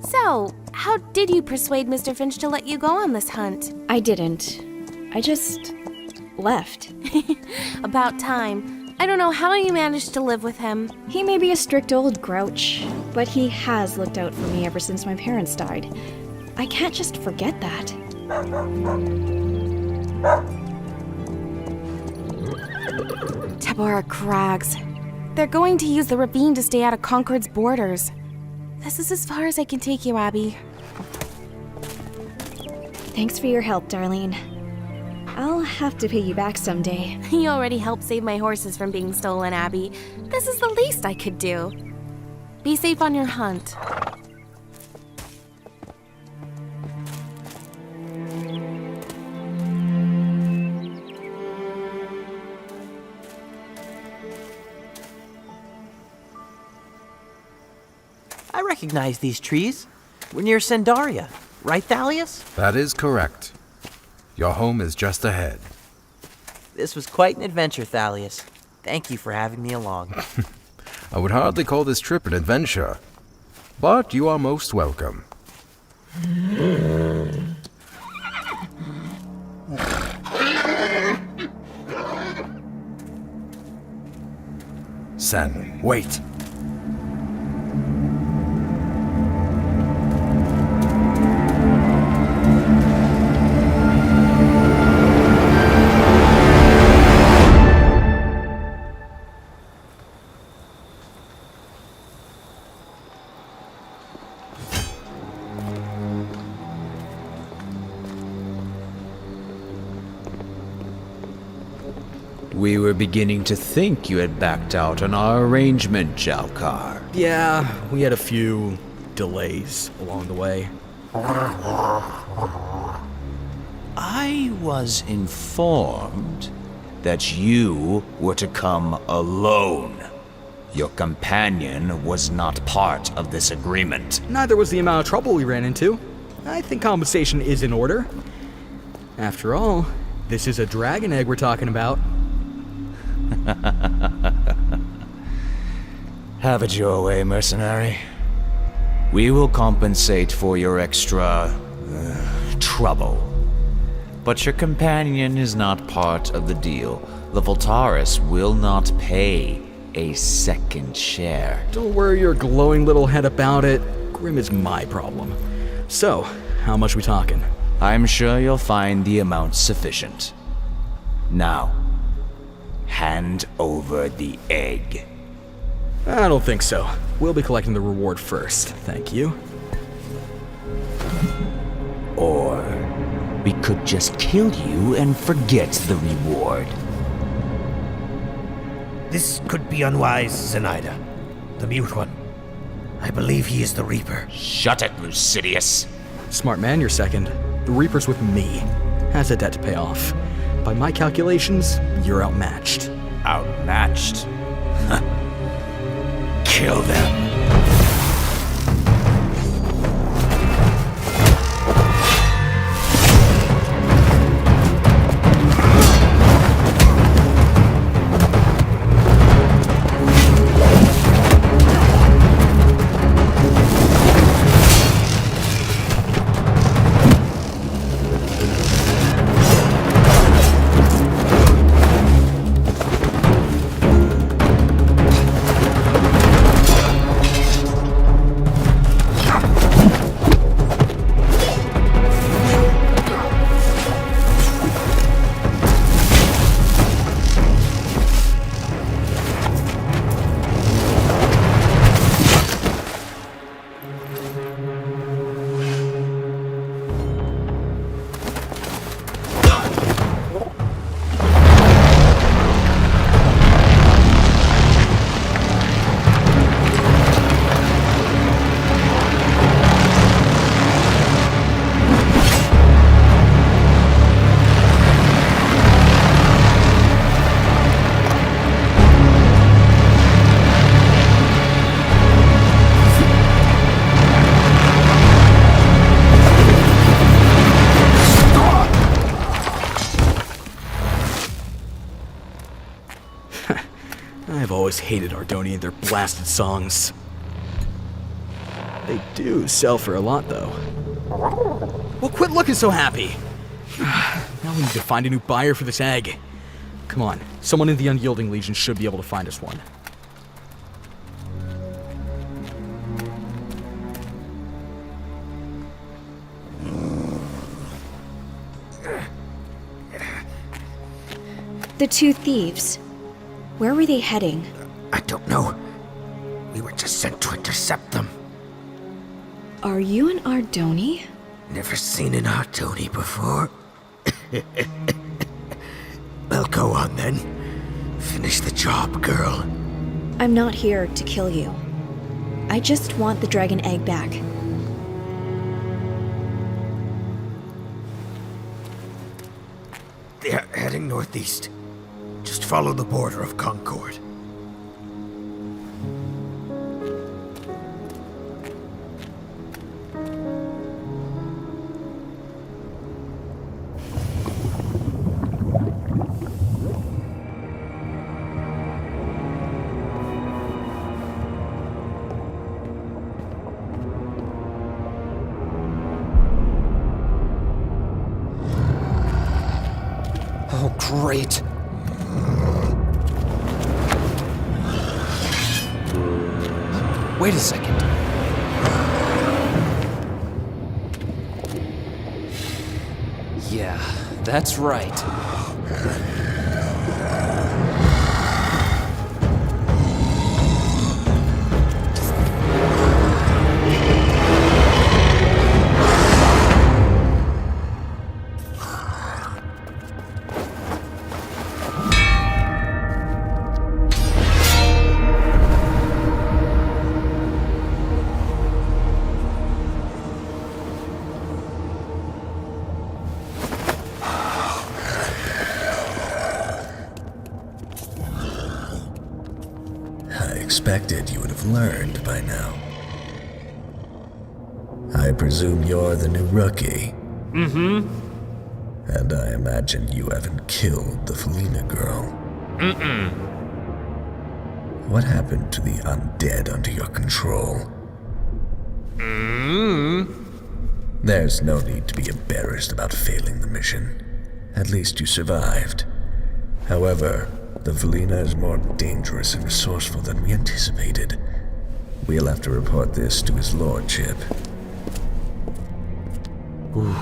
So, how did you persuade Mr. Finch to let you go on this hunt? I didn't. I just left. About time. I don't know how you managed to live with him. He may be a strict old grouch, but he has looked out for me ever since my parents died. I can't just forget that. Tabora Crags. They're going to use the ravine to stay out of Concord's borders. This is as far as I can take you, Abby. Thanks for your help, Darlene. I'll have to pay you back someday. You already helped save my horses from being stolen, Abby. This is the least I could do. Be safe on your hunt. I recognize these trees. We're near Sendaria, right, Thalius? That is correct. Your home is just ahead. This was quite an adventure, Thalius. Thank you for having me along. I would hardly call this trip an adventure, but you are most welcome. Sen, wait. We were beginning to think you had backed out on our arrangement, Jalkar. Yeah, we had a few delays along the way. I was informed that you were to come alone. Your companion was not part of this agreement. Neither was the amount of trouble we ran into. I think compensation is in order. After all, this is a dragon egg we're talking about. Have it your way, mercenary. We will compensate for your extra trouble. But your companion is not part of the deal. The Voltaris will not pay a second share. Don't worry your glowing little head about it. Grim is my problem. So, how much we talking? I'm sure you'll find the amount sufficient. Now, hand over the egg. I don't think so. We'll be collecting the reward first, thank you. Or we could just kill you and forget the reward. This could be unwise, Zenaida. The Mute One. I believe he is the Reaper. Shut it, Lucidius. Smart man, you're second. The Reaper's with me. Has a debt to pay off. By my calculations, you're outmatched. Outmatched? Kill them. I've always hated Ardoni and their blasted songs. They do sell for a lot, though. Well, quit looking so happy! Now we need to find a new buyer for this egg. Come on, someone in the Unyielding Legion should be able to find us one. The two thieves. Where were they heading? I don't know. We were just sent to intercept them. Are you an Ardoni? Never seen an Ardoni before. Well, go on then. Finish the job, girl. I'm not here to kill you. I just want the dragon egg back. They're heading northeast. Just follow the border of Concord. Oh, great. Wait a second. Yeah, that's right. Expected you would have learned by now. I presume you're the new rookie. Mm-hmm. And I imagine you haven't killed the Felina girl. Mm-mm. What happened to the undead under your control? There's no need to be embarrassed about failing the mission. At least you survived. However, the Felina is more dangerous and resourceful than we anticipated. We'll have to report this to his lordship. Ooh,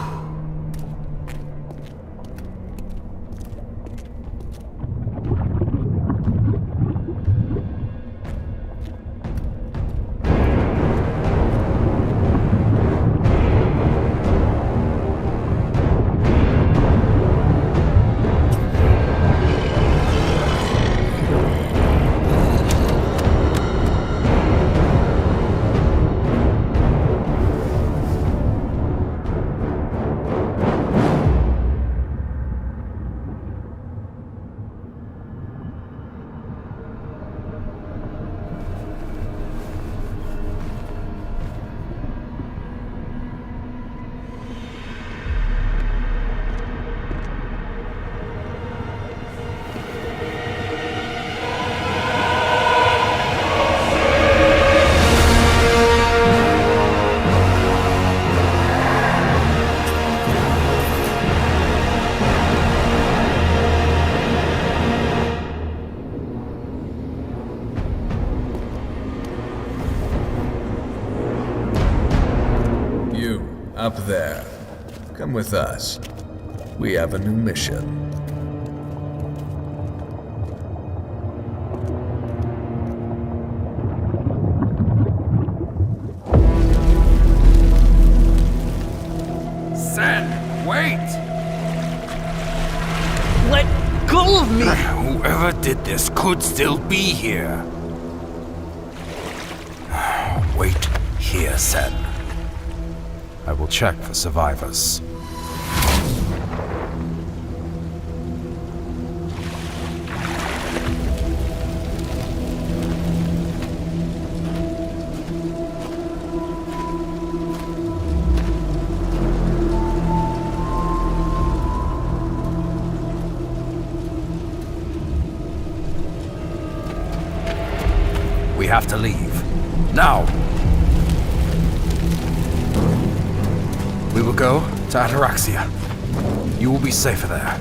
Up there. Come with us. We have a new mission. Sen, wait! Let go of me! Whoever did this could still be here. Wait here, Sen. I will check for survivors. We have to leave. Now! We will go to Ataraxia. You will be safer there.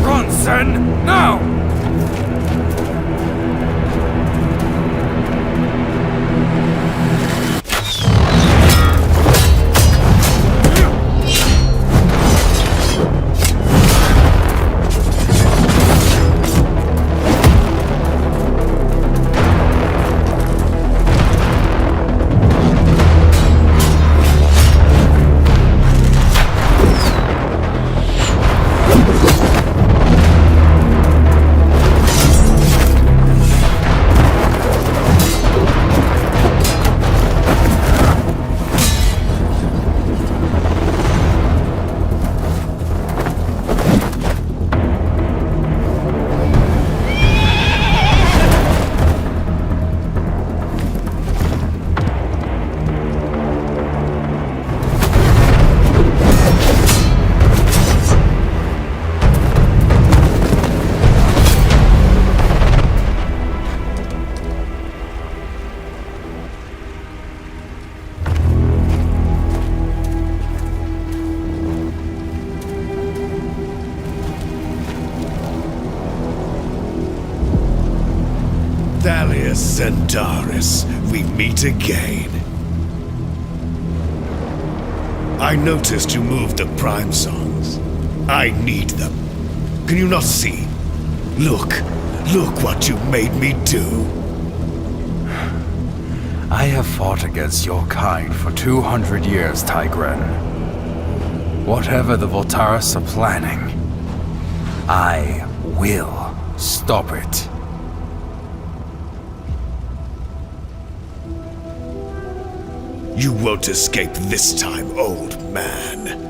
Run, Sen! Now! Thalius Centaurus, we meet again. I noticed you moved the Prime Songs. I need them. Can you not see? Look what you made me do. I have fought against your kind for 200 years, Tigren. Whatever the Voltaris are planning, I will stop it. You won't escape this time, old man.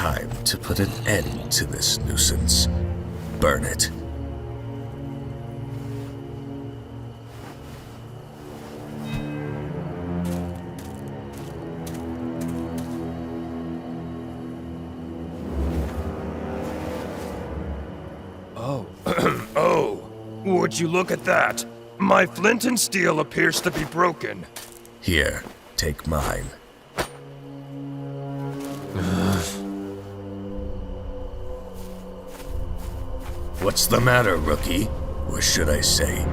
time to put an end to this nuisance. Burn it. Oh, would you look at that? My flint and steel appears to be broken. Here, take mine. What's the matter, rookie? Or should I say,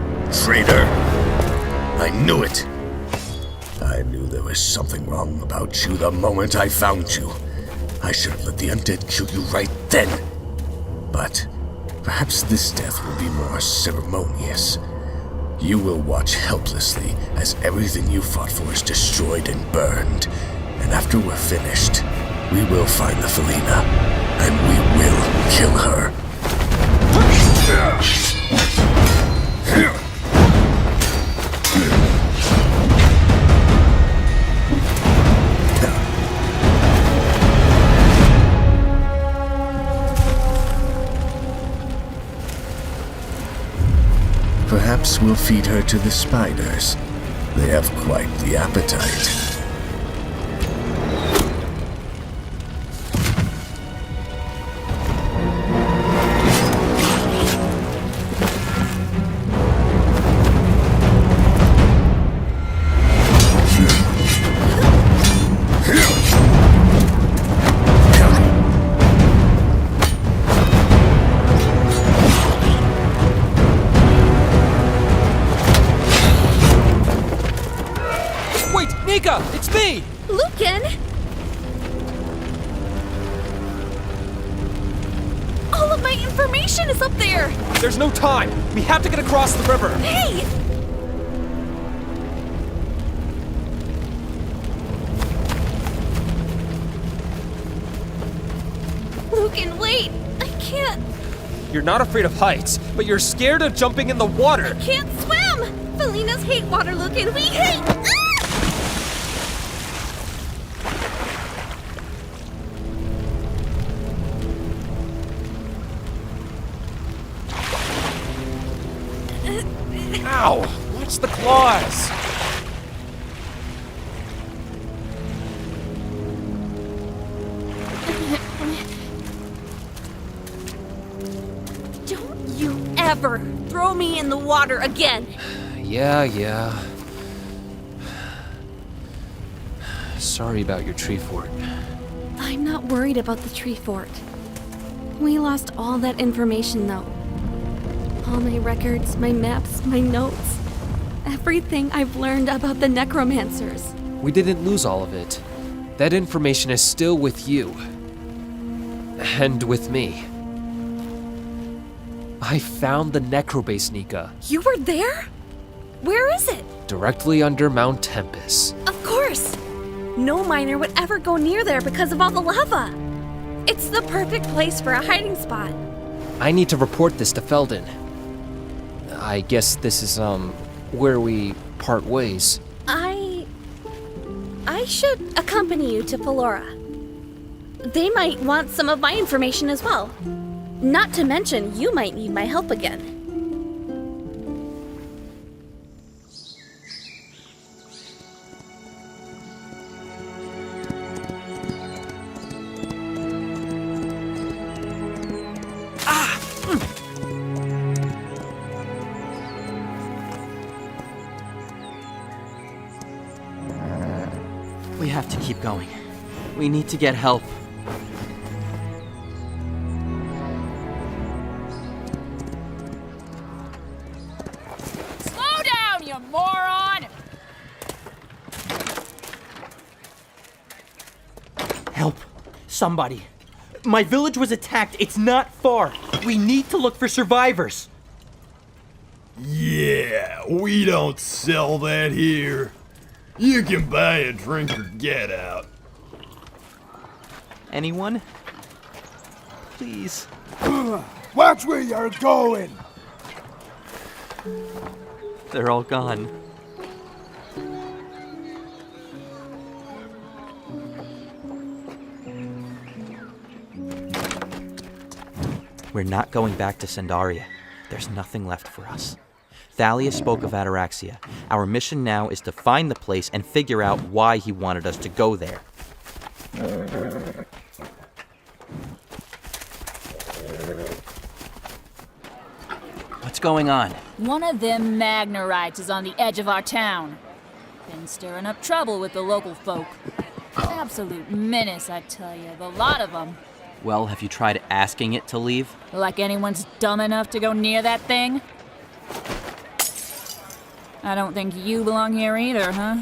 traitor? I knew it! I knew there was something wrong about you the moment I found you. I should have let the undead kill you right then. But perhaps this death will be more ceremonious. You will watch helplessly as everything you fought for is destroyed and burned. And after we're finished, we will find the Felina, and we will kill her. Perhaps we'll feed her to the spiders. They have quite the appetite. Nika, it's me! Lucan! All of my information is up there! There's no time! We have to get across the river! Hey! Lucan, wait! I can't! You're not afraid of heights, but you're scared of jumping in the water! I can't swim! Felinas hate water, Lucan! We hate... Ow! Watch the claws! Don't you ever throw me in the water again! Yeah. Sorry about your tree fort. I'm not worried about the tree fort. We lost all that information, though. All my records, my maps, my notes. Everything I've learned about the necromancers. We didn't lose all of it. That information is still with you. And with me. I found the necrobase, Nika. You were there? Where is it? Directly under Mount Tempest. Of course! No miner would ever go near there because of all the lava. It's the perfect place for a hiding spot. I need to report this to Feldon. I guess this is, where we part ways. I should accompany you to Pelora. They might want some of my information as well. Not to mention, you might need my help again. We have to keep going. We need to get help. Slow down, you moron! Help. Somebody. My village was attacked. It's not far. We need to look for survivors. Yeah, we don't sell that here. You can buy a drink or get out. Anyone? Please. Watch where you're going! They're all gone. We're not going back to Sendaria. There's nothing left for us. Thalius spoke of Ataraxia. Our mission now is to find the place and figure out why he wanted us to go there. What's going on? One of them Magnarites is on the edge of our town. Been stirring up trouble with the local folk. Absolute menace, I tell you. The lot of them. Well, have you tried asking it to leave? Like anyone's dumb enough to go near that thing? I don't think you belong here either, huh?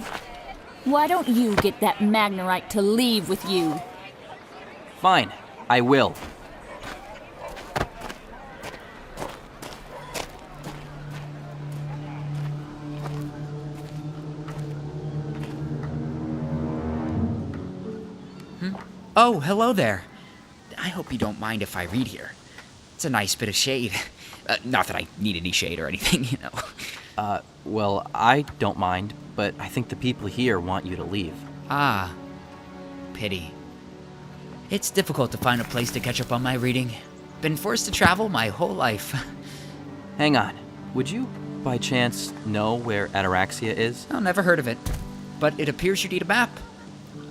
Why don't you get that Magnarite to leave with you? Fine, I will. Oh, hello there. I hope you don't mind if I read here. It's a nice bit of shade. Not that I need any shade or anything, you know. Well, I don't mind, but I think the people here want you to leave. Ah, pity. It's difficult to find a place to catch up on my reading. Been forced to travel my whole life. Hang on. Would you, by chance, know where Ataraxia is? Oh, never heard of it. But it appears you need a map.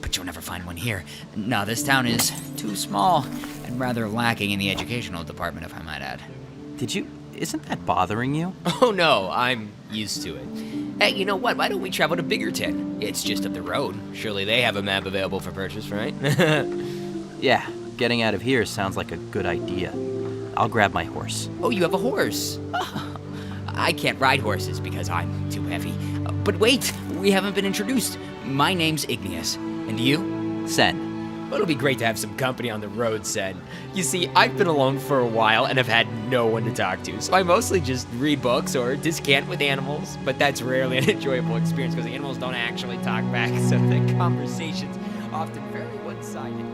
But you'll never find one here. No, this town is too small and rather lacking in the educational department, if I might add. Isn't that bothering you? Oh no, I'm used to it. Hey, you know what? Why don't we travel to Biggerton? It's just up the road. Surely they have a map available for purchase, right? Yeah, getting out of here sounds like a good idea. I'll grab my horse. Oh, you have a horse? I can't ride horses because I'm too heavy. But wait, we haven't been introduced. My name's Igneous. And you? Sen. Well, it'll be great to have some company on the road, Sen. You see, I've been alone for a while and have had no one to talk to, so I mostly just read books or descant with animals, but that's rarely an enjoyable experience because the animals don't actually talk back, so the conversation's often very one-sided.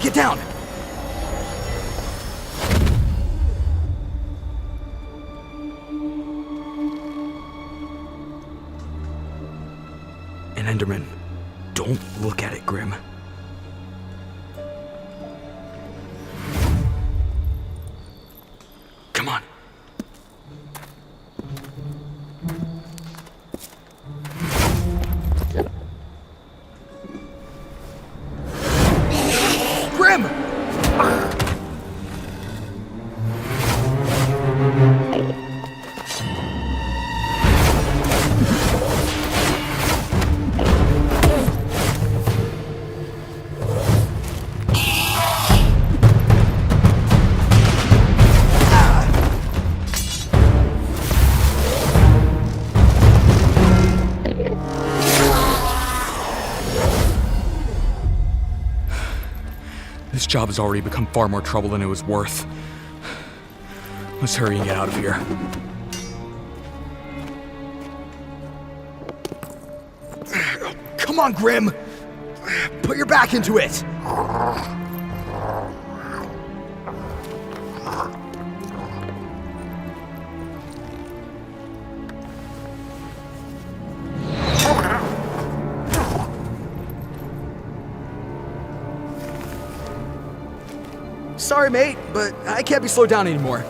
Get down! An Enderman. Don't look at it, Grim. Come on. Grim! This job has already become far more trouble than it was worth. Let's hurry and get out of here. Come on, Grim! Put your back into it! Sorry, mate, but I can't be slowed down anymore.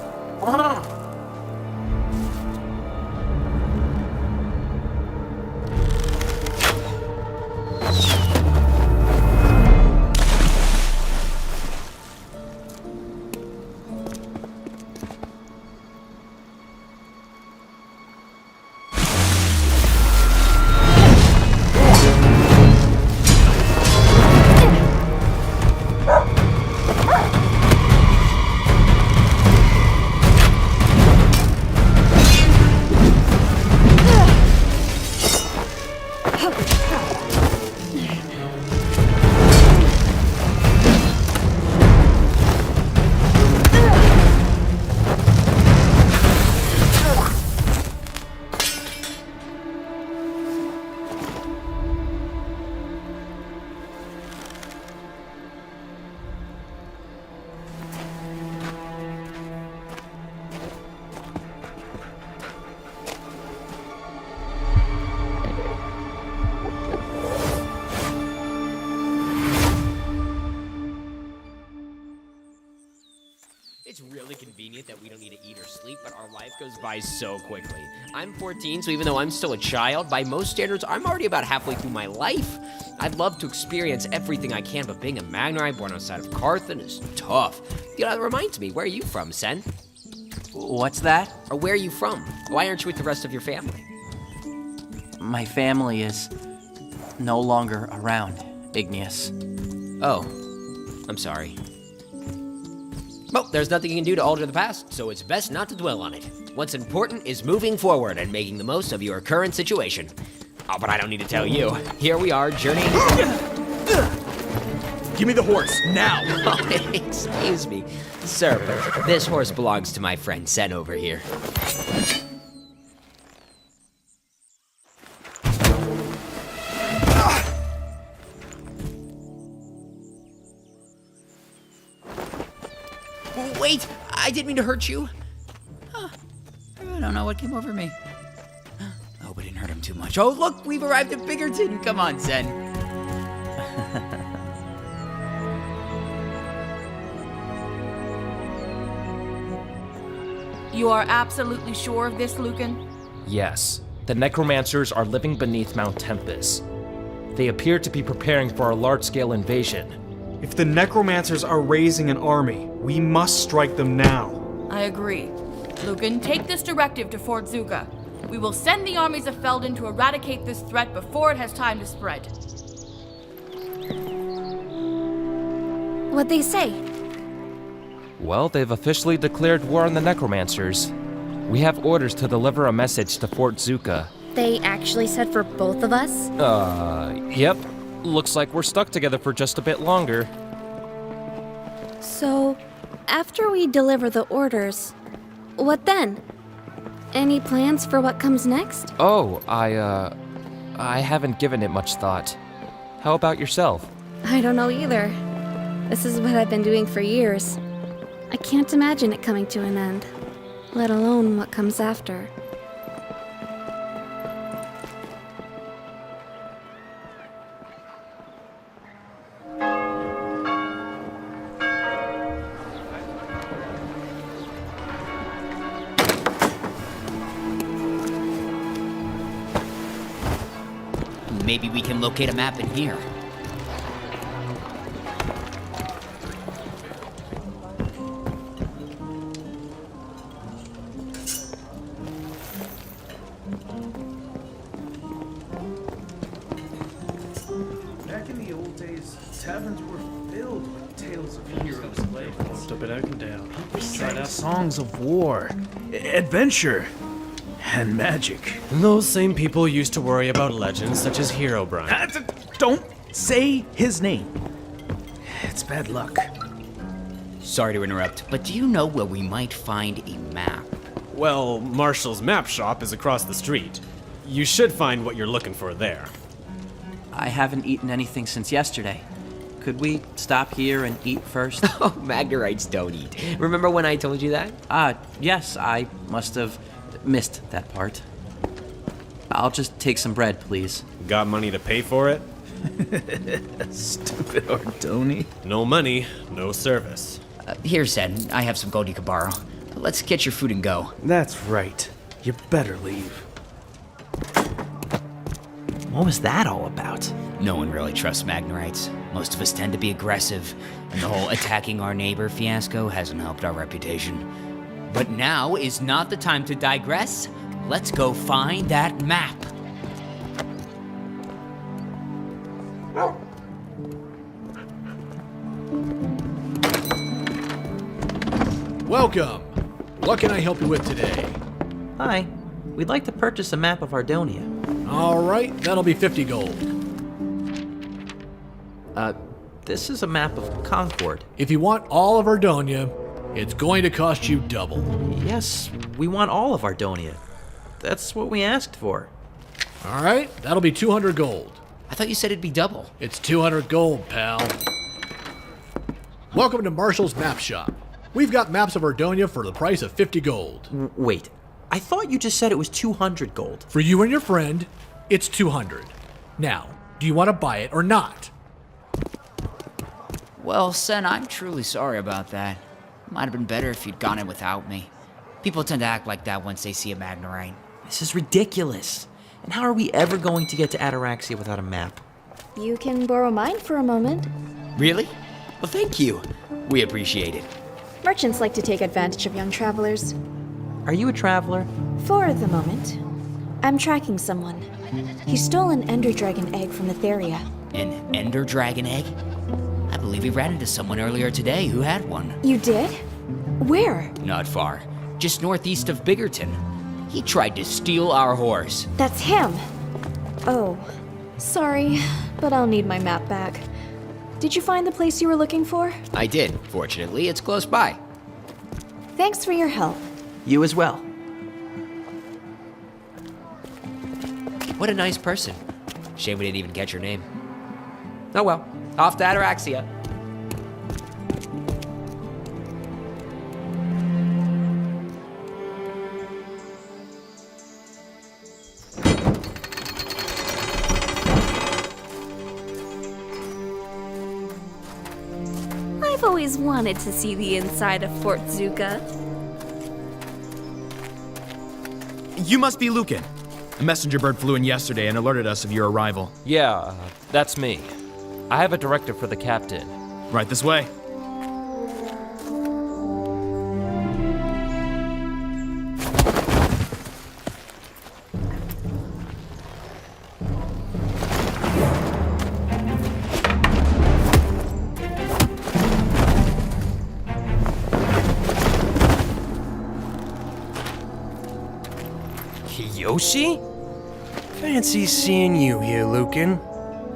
really convenient that we don't need to eat or sleep, but our life goes by so quickly. I'm 14, so even though I'm still a child, by most standards, I'm already about halfway through my life. I'd love to experience everything I can, but being a Magnerite born outside of Carthan is tough. You know, that reminds me, where are you from, Sen? What's that? Or where are you from? Why aren't you with the rest of your family? My family is no longer around, Igneous. Oh, I'm sorry. Well, there's nothing you can do to alter the past, so it's best not to dwell on it. What's important is moving forward and making the most of your current situation. Oh, but I don't need to tell you. Here we are, journeying... Give me the horse, now! Oh, excuse me. Sir, but this horse belongs to my friend Sen over here. Wait! I didn't mean to hurt you. I don't know what came over me. I hope I didn't hurt him too much. Oh, look! We've arrived at Biggerton! Come on, Sen. You are absolutely sure of this, Lucan? Yes. The necromancers are living beneath Mount Tempest. They appear to be preparing for a large-scale invasion. If the necromancers are raising an army, we must strike them now. I agree. Lucan, take this directive to Fort Zuka. We will send the armies of Felden to eradicate this threat before it has time to spread. What'd they say? Well, they've officially declared war on the necromancers. We have orders to deliver a message to Fort Zuka. They actually said for both of us? Yep. Looks like we're stuck together for just a bit longer. So, after we deliver the orders, what then? Any plans for what comes next? Oh, I haven't given it much thought. How about yourself? I don't know either. This is what I've been doing for years. I can't imagine it coming to an end, let alone what comes after. Maybe we can locate a map in here. Back in the old days, taverns were filled with tales of heroes walked up at Oakendale. People sang songs of war, adventure, and magic. Those same people used to worry about legends such as Herobrine. Don't say his name. It's bad luck. Sorry to interrupt, but do you know where we might find a map? Well, Marshall's map shop is across the street. You should find what you're looking for there. I haven't eaten anything since yesterday. Could we stop here and eat first? Oh, Magnerites don't eat. Remember when I told you that? Yes, I must have missed that part. I'll just take some bread, please. Got money to pay for it? Stupid Ardoni. No money, no service. Here, Sen. I have some gold you can borrow. Let's get your food and go. That's right. You better leave. What was that all about? No one really trusts Magnerites. Most of us tend to be aggressive, and the whole attacking our neighbor fiasco hasn't helped our reputation. But now is not the time to digress. Let's go find that map. Welcome. What can I help you with today? Hi. We'd like to purchase a map of Ardonia. All right, that'll be 50 gold. This is a map of Concord. If you want all of Ardonia, it's going to cost you double. Yes, we want all of Ardonia. That's what we asked for. All right, that'll be 200 gold. I thought you said it'd be double. It's 200 gold, pal. Welcome to Marshall's Map Shop. We've got maps of Ardonia for the price of 50 gold. Wait, I thought you just said it was 200 gold. For you and your friend, it's 200. Now, do you want to buy it or not? Well, Sen, I'm truly sorry about that. Might have been better if you'd gone in without me. People tend to act like that once they see a Magnerite. This is ridiculous. And how are we ever going to get to Ataraxia without a map? You can borrow mine for a moment. Really? Well, thank you. We appreciate it. Merchants like to take advantage of young travelers. Are you a traveler? For the moment. I'm tracking someone. He stole an Ender Dragon egg from Etheria. An Ender Dragon egg? I believe we ran into someone earlier today who had one. You did? Where? Not far. Just northeast of Biggerton. He tried to steal our horse. That's him. Oh, sorry, but I'll need my map back. Did you find the place you were looking for? I did. Fortunately, it's close by. Thanks for your help. You as well. What a nice person. Shame we didn't even catch your name. Oh well, off to Ataraxia. I've always wanted to see the inside of Fort Zuka. You must be Lucan. A messenger bird flew in yesterday and alerted us of your arrival. Yeah, that's me. I have a directive for the captain. Right this way. Kiyoshi? Fancy seeing you here, Lucan.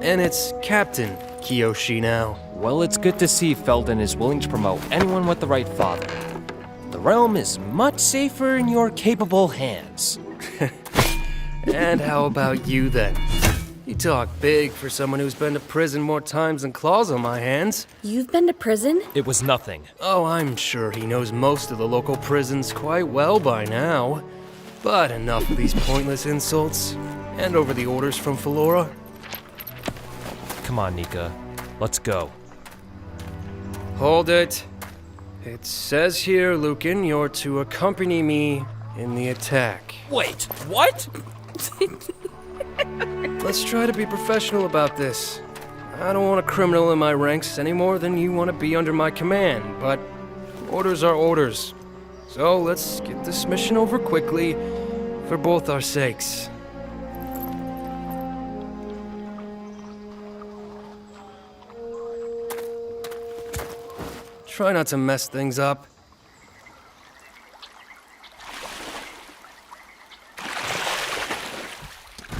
And it's Captain Kiyoshi now. Well, it's good to see Felden is willing to promote anyone with the right father. The realm is much safer in your capable hands. And how about you then? You talk big for someone who's been to prison more times than claws on my hands. You've been to prison? It was nothing. Oh, I'm sure he knows most of the local prisons quite well by now. But enough of these pointless insults. Hand over the orders from Philora. Come on, Nika. Let's go. Hold it. It says here, Lucan, you're to accompany me in the attack. Wait, what? Let's try to be professional about this. I don't want a criminal in my ranks any more than you want to be under my command, but orders are orders. So let's get this mission over quickly for both our sakes. Try not to mess things up.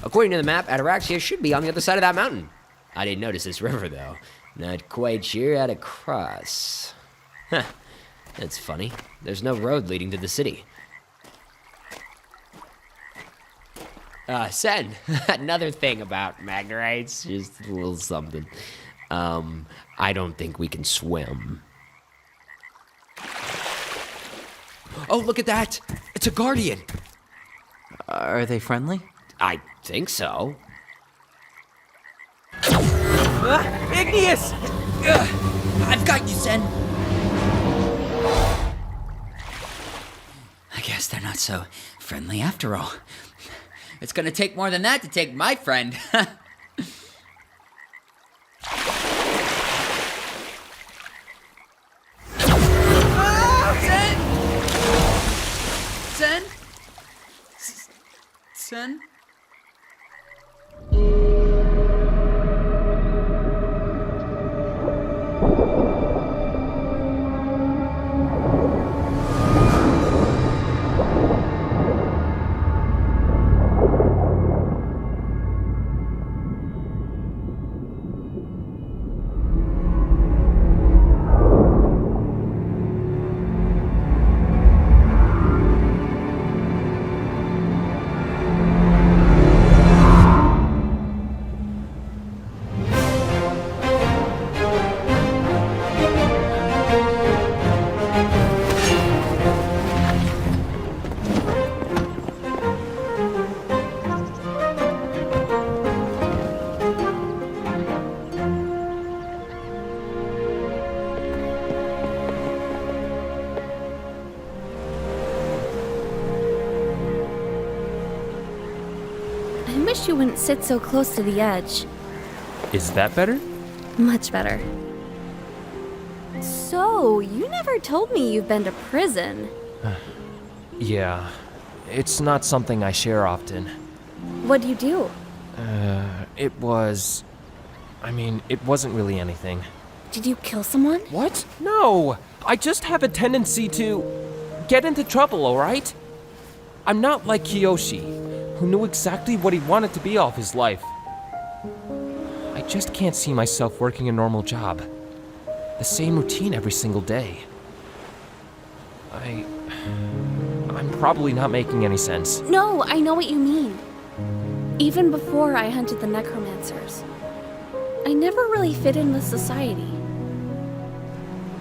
According to the map, Ataraxia should be on the other side of that mountain. I didn't notice this river, though. Not quite sure how to cross. Huh. That's funny. There's no road leading to the city. Sen, another thing about Magnerites, just a little something. I don't think we can swim. Oh, look at that! It's a guardian! Are they friendly? I think so. Igneous! I've got you, Sen. I guess they're not so friendly after all. It's gonna take more than that to take my friend. Sen? Sen? wish you wouldn't sit so close to the edge. Is that better? Much better. So, you never told me you've been to prison. Yeah, it's not something I share often. What'd you do? It wasn't really anything. Did you kill someone? What? No! I just have a tendency to get into trouble, alright? I'm not like Kiyoshi, who knew exactly what he wanted to be all of his life. I just can't see myself working a normal job. The same routine every single day. I'm probably not making any sense. No, I know what you mean. Even before I hunted the necromancers, I never really fit in with society.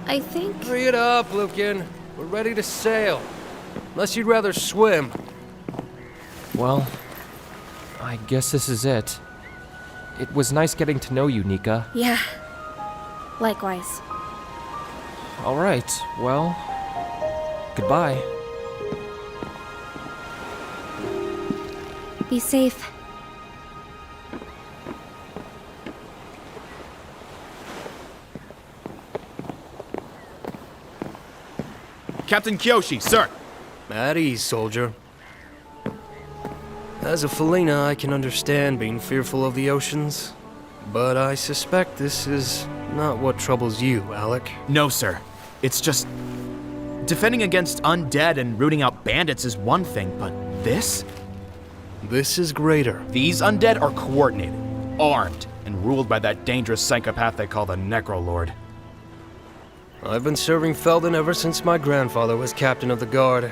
I think... Hurry it up, Lucan. We're ready to sail. Unless you'd rather swim. Well, I guess this is it. It was nice getting to know you, Nika. Yeah. Likewise. Alright, well... Goodbye. Be safe. Captain Kyoshi, sir! At ease, soldier. As a Felina, I can understand being fearful of the oceans, but I suspect this is not what troubles you, Alec. No, sir. It's just... defending against undead and rooting out bandits is one thing, but this? This is greater. These undead are coordinated, armed, and ruled by that dangerous psychopath they call the Necrolord. I've been serving Felden ever since my grandfather was captain of the guard.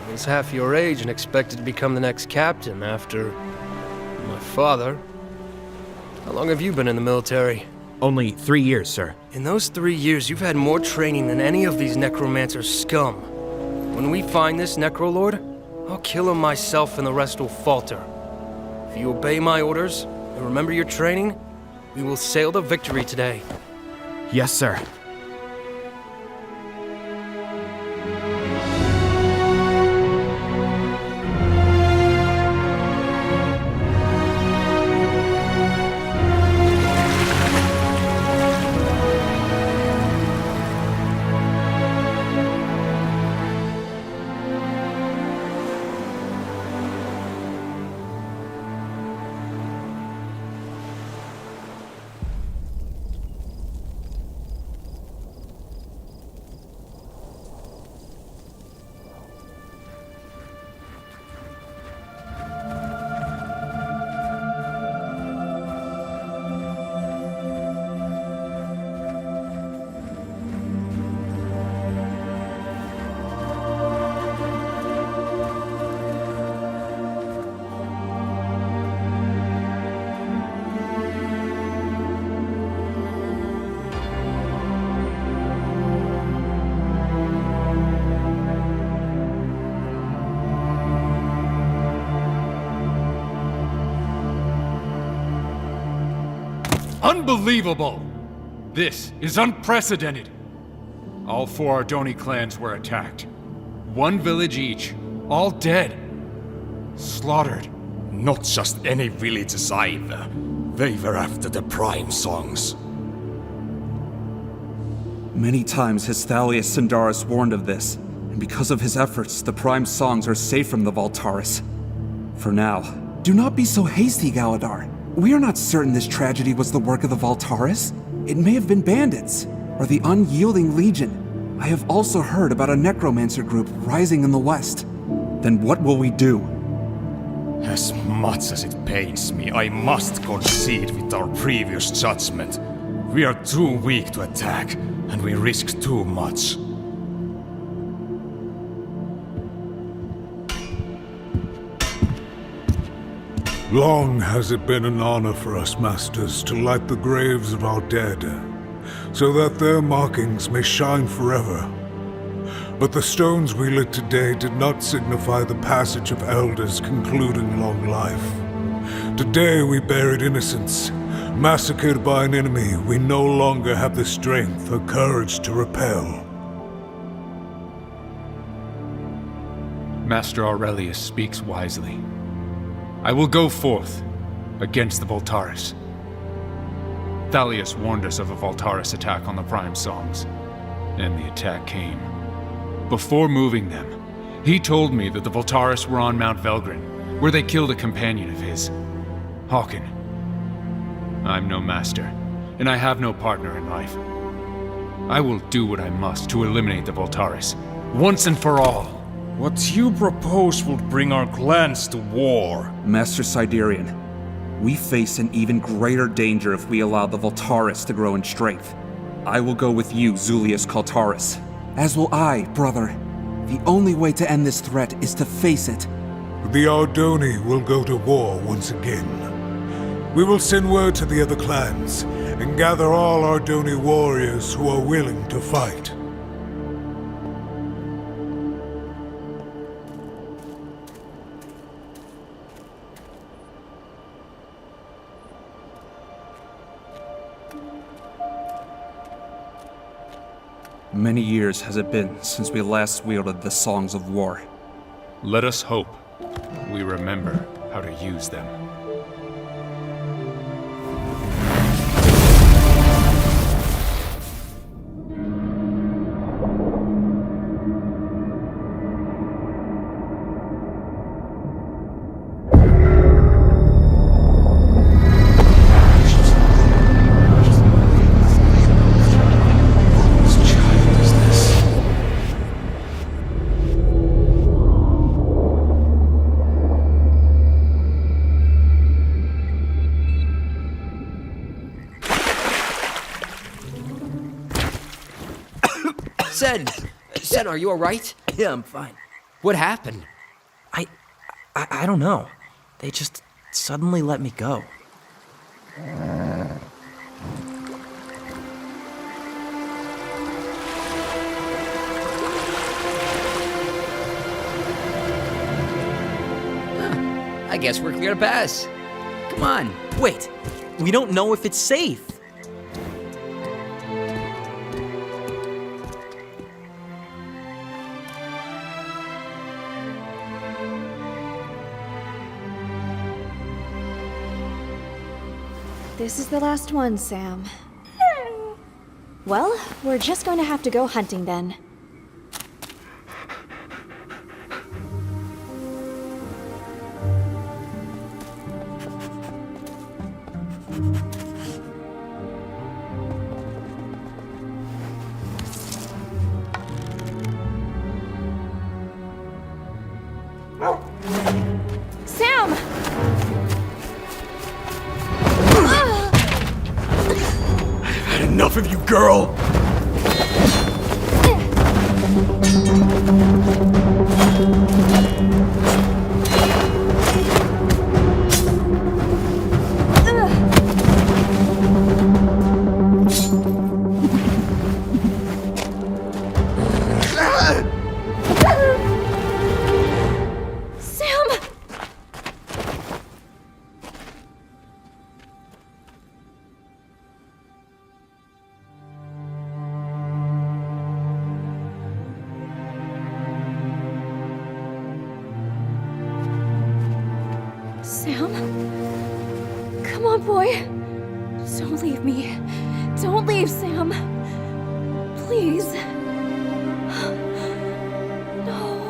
I was half your age and expected to become the next captain after my father. How long have you been in the military? Only 3 years, sir. In those 3 years, you've had more training than any of these necromancer scum. When we find this Necrolord, I'll kill him myself and the rest will falter. If you obey my orders and remember your training, we will sail to victory today. Yes, sir. Unbelievable! This is unprecedented! All 4 Ardoni clans were attacked. 1 village each, all dead. Slaughtered. Not just any villages either. They were after the Prime Songs. Many times has Thalius Sindaris warned of this, and because of his efforts, the Prime Songs are safe from the Valtaris. For now. Do not be so hasty, Galadar. We are not certain this tragedy was the work of the Valtaris. It may have been bandits, or the Unyielding Legion. I have also heard about a necromancer group rising in the west. Then what will we do? As much as it pains me, I must concede with our previous judgment. We are too weak to attack, and we risk too much. Long has it been an honor for us, Masters, to light the graves of our dead, so that their markings may shine forever. But the stones we lit today did not signify the passage of elders concluding long life. Today we buried innocents, massacred by an enemy we no longer have the strength or courage to repel. Master Aurelius speaks wisely. I will go forth against the Voltaris. Thalius warned us of a Voltaris attack on the Prime Songs, and the attack came. Before moving them, he told me that the Voltaris were on Mount Velgrin, where they killed a companion of his, Hawken. I'm no master, and I have no partner in life. I will do what I must to eliminate the Voltaris, once and for all. What you propose will bring our clans to war. Master Siderian, we face an even greater danger if we allow the Voltaris to grow in strength. I will go with you, Zulius Kaltaris. As will I, brother. The only way to end this threat is to face it. The Ardoni will go to war once again. We will send word to the other clans and gather all Ardoni warriors who are willing to fight. Many years has it been since we last wielded the Songs of War. Let us hope we remember how to use them. Sen, are you alright? Yeah, I'm fine. What happened? I don't know. They just suddenly let me go. I guess we're clear to pass. Come on. Wait, we don't know if it's safe. This is the last one, Sam. Well, we're just going to have to go hunting then. Sam! I've had enough of you, girl! Sam? Come on, boy. Don't leave me. Don't leave, Sam. Please. No.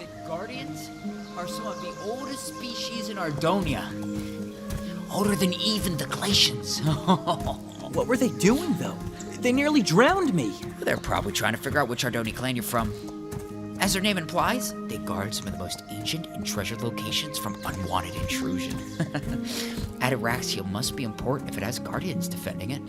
that Guardians are some of the oldest species in Ardonia. Older than even the Glacians. What were they doing, though? They nearly drowned me. They're probably trying to figure out which Ardoni clan you're from. As their name implies, they guard some of the most ancient and treasured locations from unwanted intrusion. Ataraxia must be important if it has Guardians defending it.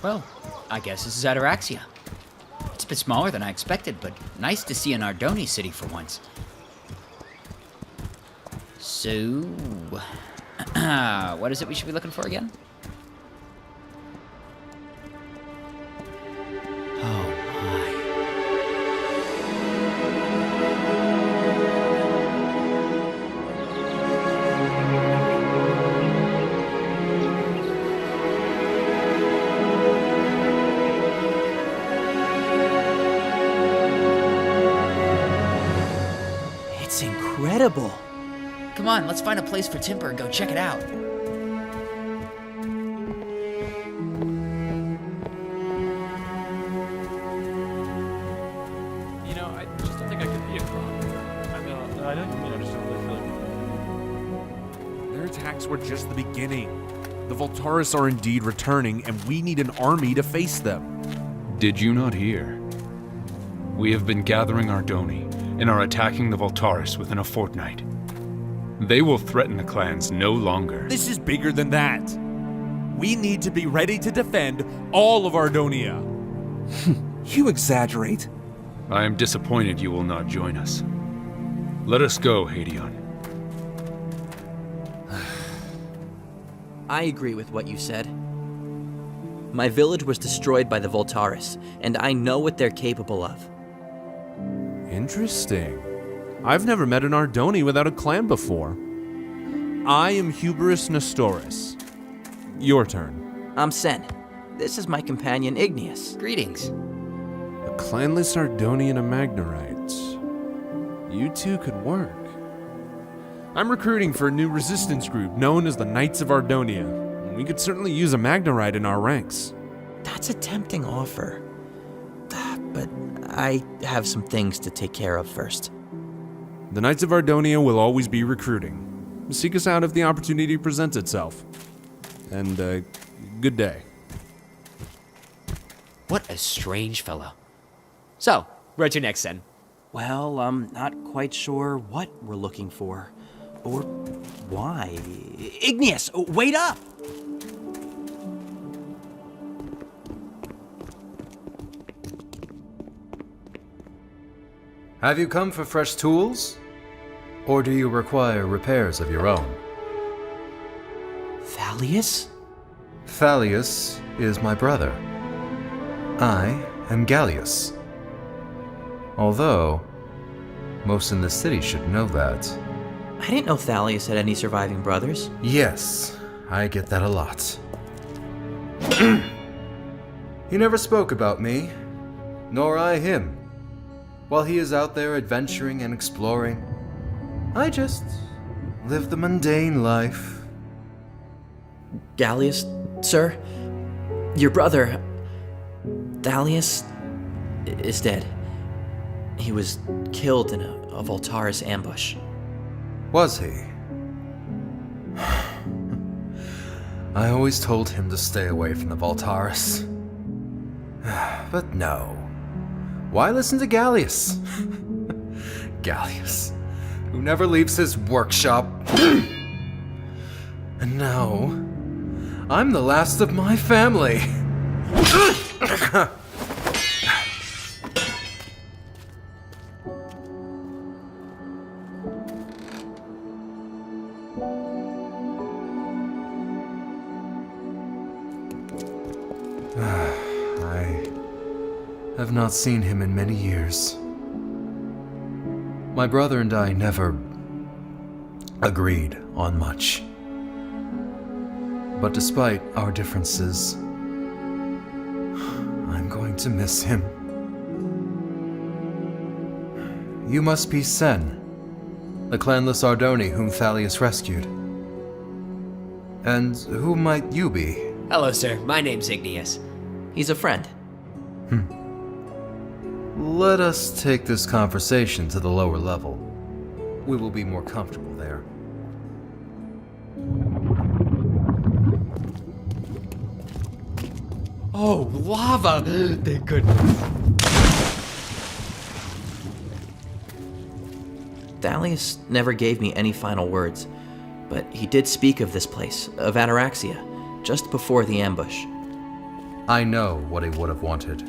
Well, I guess this is Ataraxia. It's a bit smaller than I expected, but nice to see an Ardoni city for once. So, what is it we should be looking for again? Oh my. It's incredible. Come on, let's find a place for Timber and go check it out. You know, I just don't think I could be a Kron. I don't mean I just don't really feel like... Their attacks were just the beginning. The Voltaris are indeed returning, and we need an army to face them. Did you not hear? We have been gathering Ardoni and are attacking the Voltaris within a fortnight. They will threaten the clans no longer. This is bigger than that. We need to be ready to defend all of Ardonia. You exaggerate. I am disappointed you will not join us. Let us go, Hadeon. I agree with what you said. My village was destroyed by the Voltaris, and I know what they're capable of. Interesting. I've never met an Ardoni without a clan before. I am Hubris Nestoris. Your turn. I'm Sen. This is my companion Igneous. Greetings. A clanless Ardoni and a Magnerite. You two could work. I'm recruiting for a new resistance group known as the Knights of Ardonia. We could certainly use a Magnerite in our ranks. That's a tempting offer. But I have some things to take care of first. The Knights of Ardonia will always be recruiting. Seek us out if the opportunity presents itself. And, good day. What a strange fellow. So, where to next, Sen? Well, I'm not quite sure what we're looking for. Or why. Igneous, wait up! Have you come for fresh tools? Or do you require repairs of your own? Thalius? Thalius is my brother. I am Gallius. Although, most in the city should know that. I didn't know Thalius had any surviving brothers. Yes, I get that a lot. He never spoke about me, nor I him. While he is out there adventuring and exploring, I just live the mundane life. Gallius, sir, your brother, Thalius, is dead. He was killed in a Voltaris ambush. Was he? I always told him to stay away from the Voltaris. But no. Why listen to Gallius? Gallius, who never leaves his workshop. And now, I'm the last of my family. I have not seen him in many years. My brother and I never agreed on much. But despite our differences, I'm going to miss him. You must be Sen, the clanless Ardoni whom Thalius rescued. And who might you be? Hello, sir. My name's Igneous. He's a friend. Let us take this conversation to the lower level. We will be more comfortable there. Oh, lava! Thank goodness. Thalius never gave me any final words, but he did speak of this place, of Ataraxia, just before the ambush. I know what he would have wanted.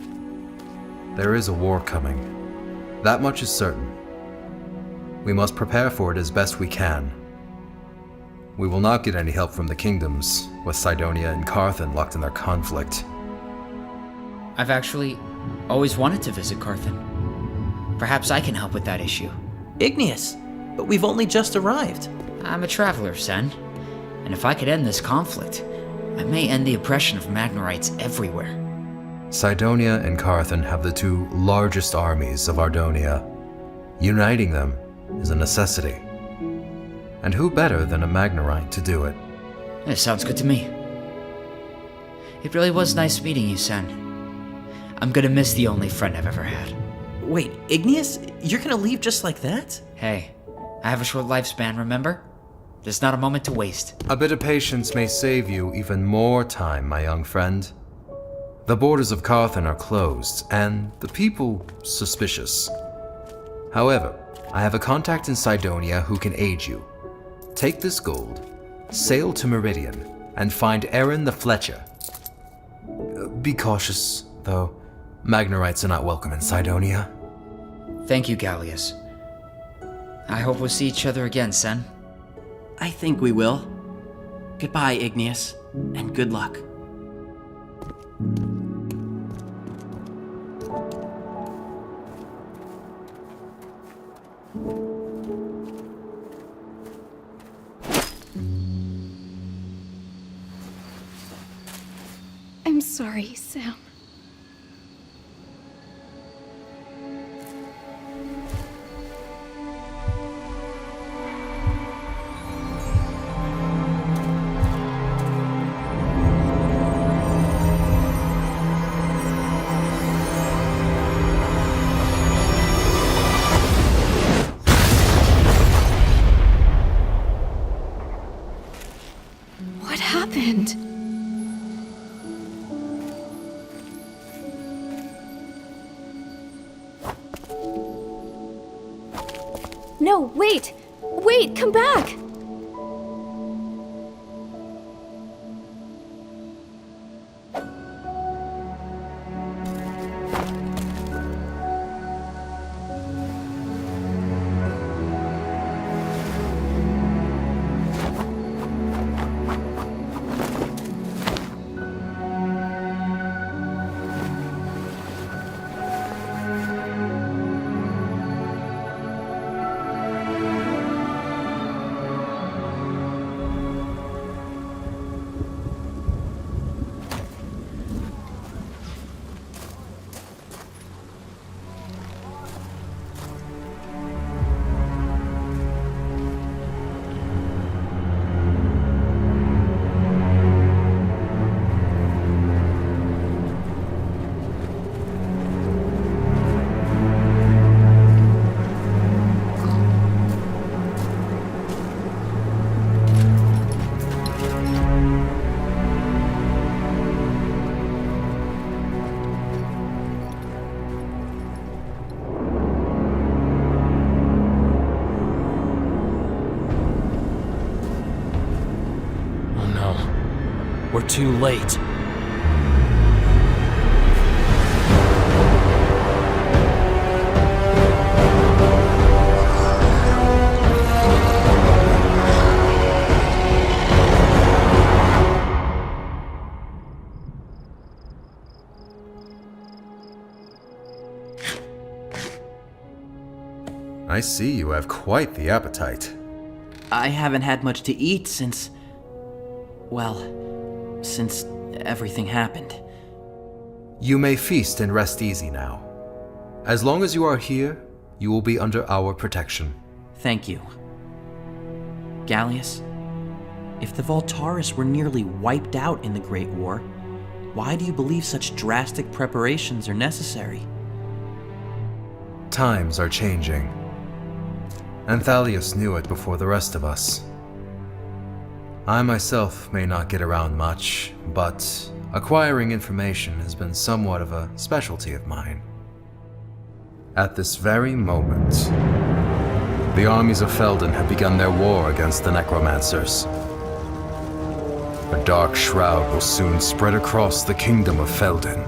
There is a war coming. That much is certain. We must prepare for it as best we can. We will not get any help from the kingdoms, with Cydonia and Carthan locked in their conflict. I've actually always wanted to visit Carthan. Perhaps I can help with that issue. Igneous, but we've only just arrived. I'm a traveler, Sen. And if I could end this conflict, I may end the oppression of Magnorites everywhere. Cydonia and Carthan have the two largest armies of Ardonia. Uniting them is a necessity. And who better than a Magnorite to do it? It sounds good to me. It really was nice meeting you, Sen. I'm gonna miss the only friend I've ever had. Wait, Igneous? You're gonna leave just like that? Hey, I have a short lifespan, remember? There's not a moment to waste. A bit of patience may save you even more time, my young friend. The borders of Carthan are closed, and the people suspicious. However, I have a contact in Cydonia who can aid you. Take this gold, sail to Meridian, and find Aaron the Fletcher. Be cautious, though. Magnorites are not welcome in Cydonia. Thank you, Gallius. I hope we'll see each other again, Sen. I think we will. Goodbye, Igneous, and good luck. I'm sorry, Sam. What happened? No, wait! Wait, come back! We're too late. I see you have quite the appetite. I haven't had much to eat since... well, since everything happened. You may feast and rest easy now. As long as you are here, you will be under our protection. Thank you. Gallius, If the Voltaris were nearly wiped out in the Great War, why do you believe such drastic preparations are necessary? Times are changing. And Thalius knew it before the rest of us. I myself may not get around much, but acquiring information has been somewhat of a specialty of mine. At this very moment, the armies of Felden have begun their war against the Necromancers. A dark shroud will soon spread across the kingdom of Felden.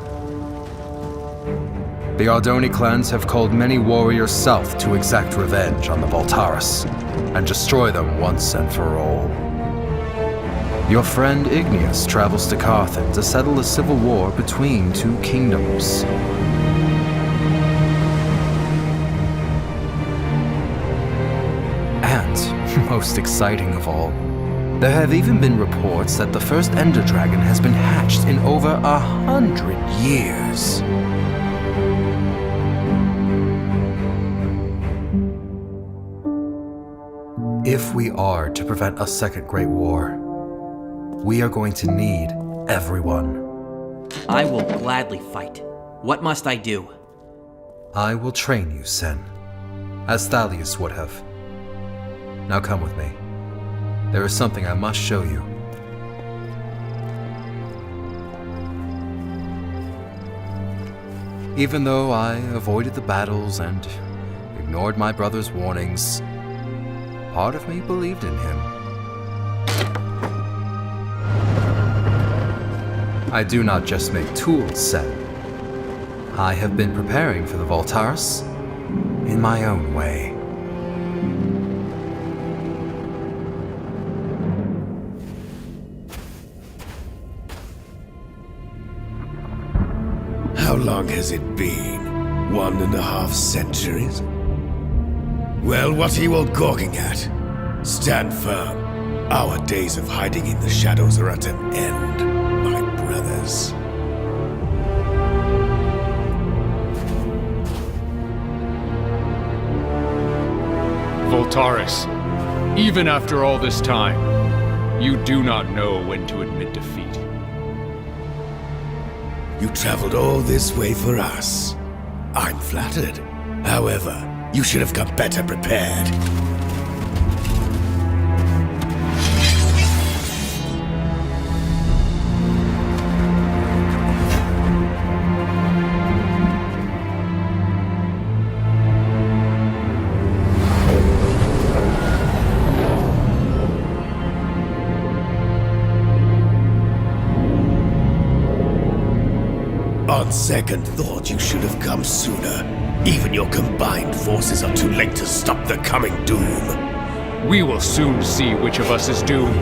The Ardoni clans have called many warriors south to exact revenge on the Voltaris and destroy them once and for all. Your friend Igneous travels to Carthen to settle a civil war between two kingdoms. And, most exciting of all, there have even been reports that the first Ender Dragon has been hatched in over 100 years. If we are to prevent a second Great War, we are going to need everyone. I will gladly fight. What must I do? I will train you, Sen, as Thalius would have. Now come with me. There is something I must show you. Even though I avoided the battles and ignored my brother's warnings, part of me believed in him. I do not just make tools, Sen. I have been preparing for the Voltaris in my own way. How long has it been? 1.5 centuries? Well, what are you all gawking at? Stand firm. Our days of hiding in the shadows are at an end, my brothers. Voltaris, even after all this time, you do not know when to admit defeat. You traveled all this way for us. I'm flattered. However, you should have come better prepared. On second thought, you should have come sooner. Even your combined forces are too late to stop the coming doom. We will soon see which of us is doomed.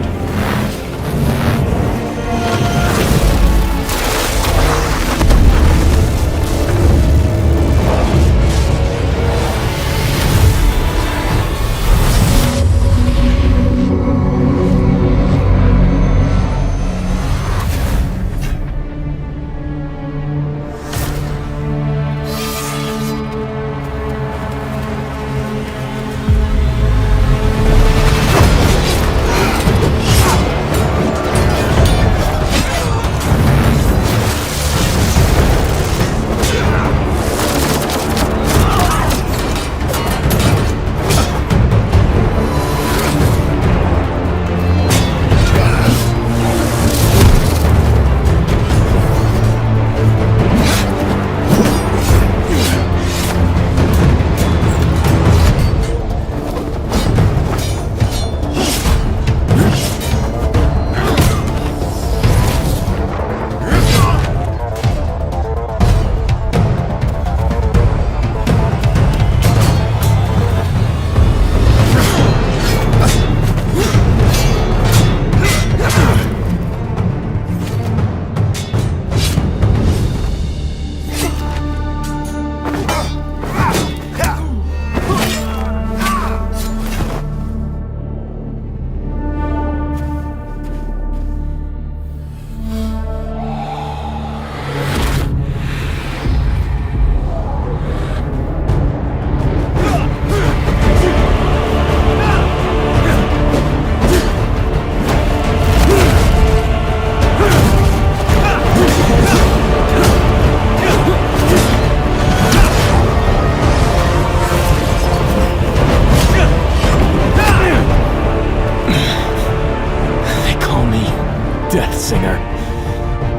death singer.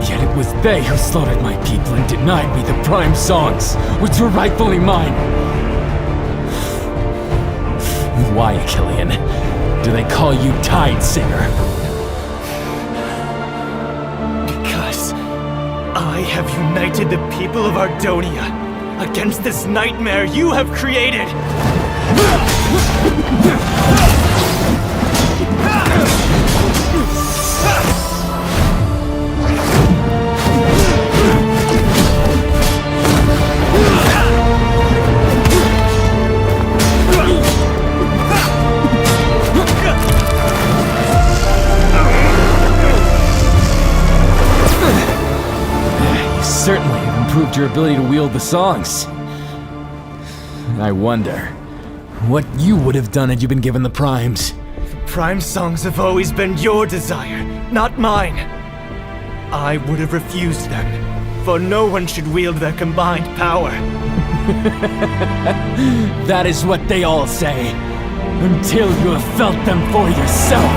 Yet it was they who slaughtered my people and denied me the prime songs, which were rightfully mine. Why, Killian, do they call you Tide Singer? Because I have united the people of Ardonia against this nightmare you have created! Certainly have improved your ability to wield the songs. I wonder what you would have done had you been given the primes. The prime songs have always been your desire, not mine. I would have refused them, for no one should wield their combined power. That is what they all say, until you have felt them for yourself.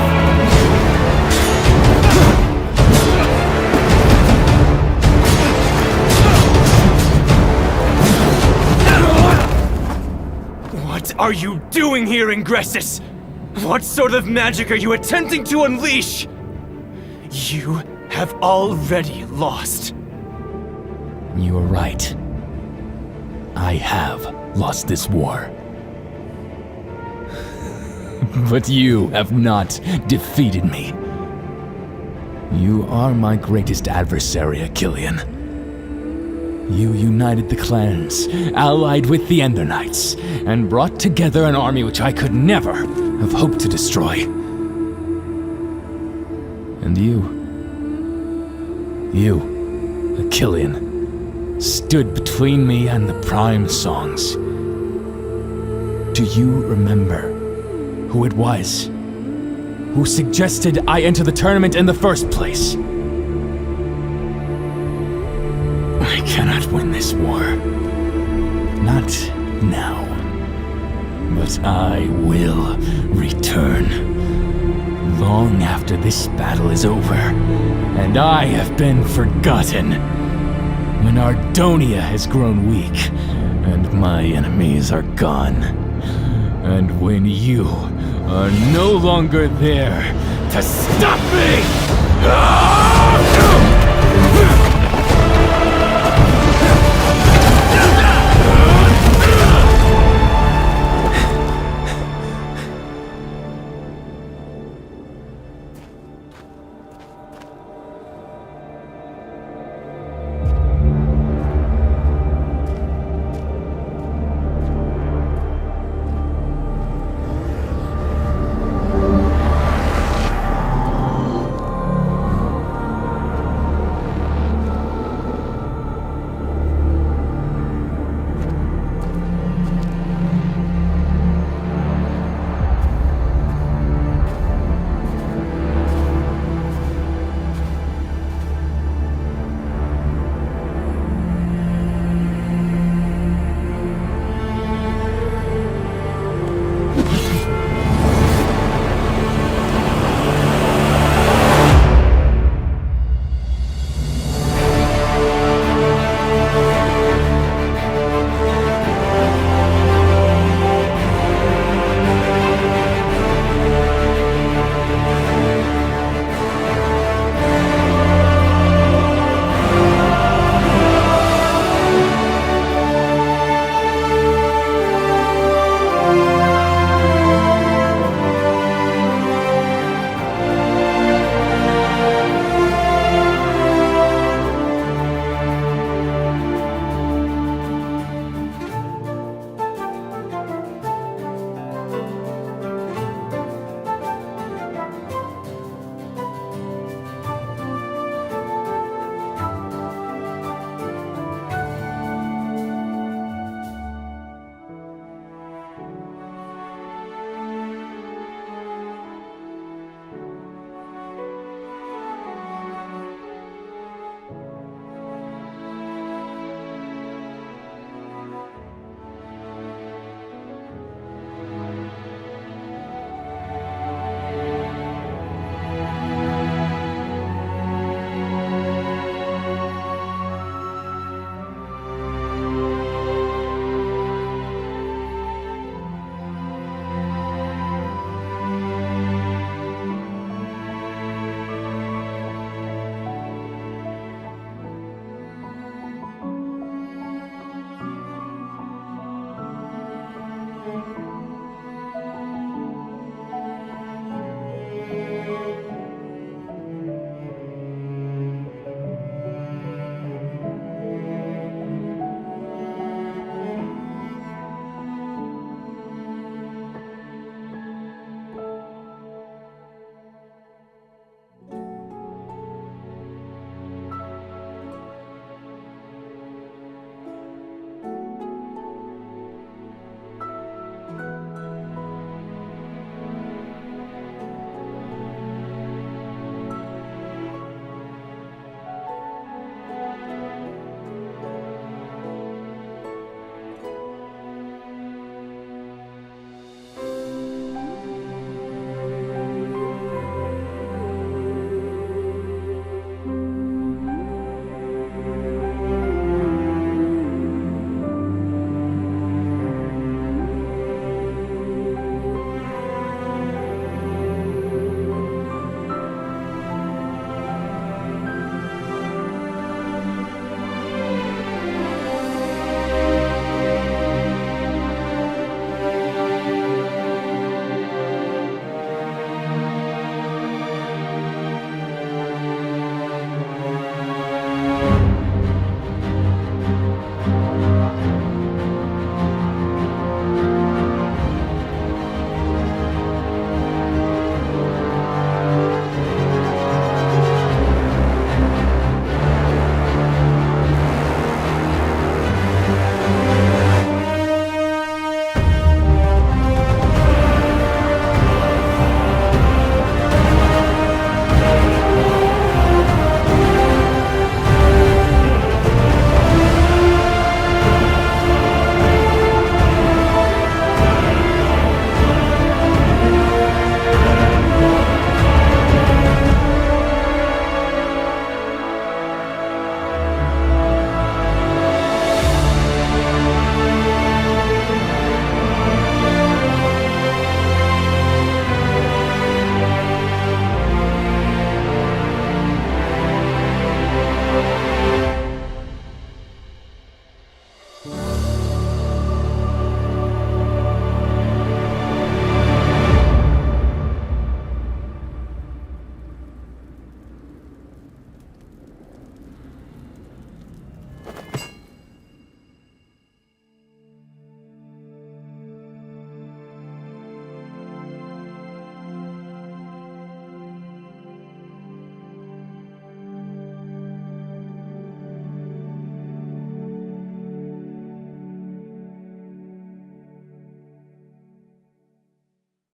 What are you doing here, Ingressus? What sort of magic are you attempting to unleash? You have already lost. You are right. I have lost this war. But you have not defeated me. You are my greatest adversary, Achillean. You united the clans, allied with the Ender Knights, and brought together an army which I could never have hoped to destroy. And you, Achillean, stood between me and the prime songs. Do you remember who it was who suggested I enter the tournament in the first place? I cannot win this war. Not now. But I will return. Long after this battle is over, and I have been forgotten. When Ardonia has grown weak, and my enemies are gone. And when you are no longer there to stop me!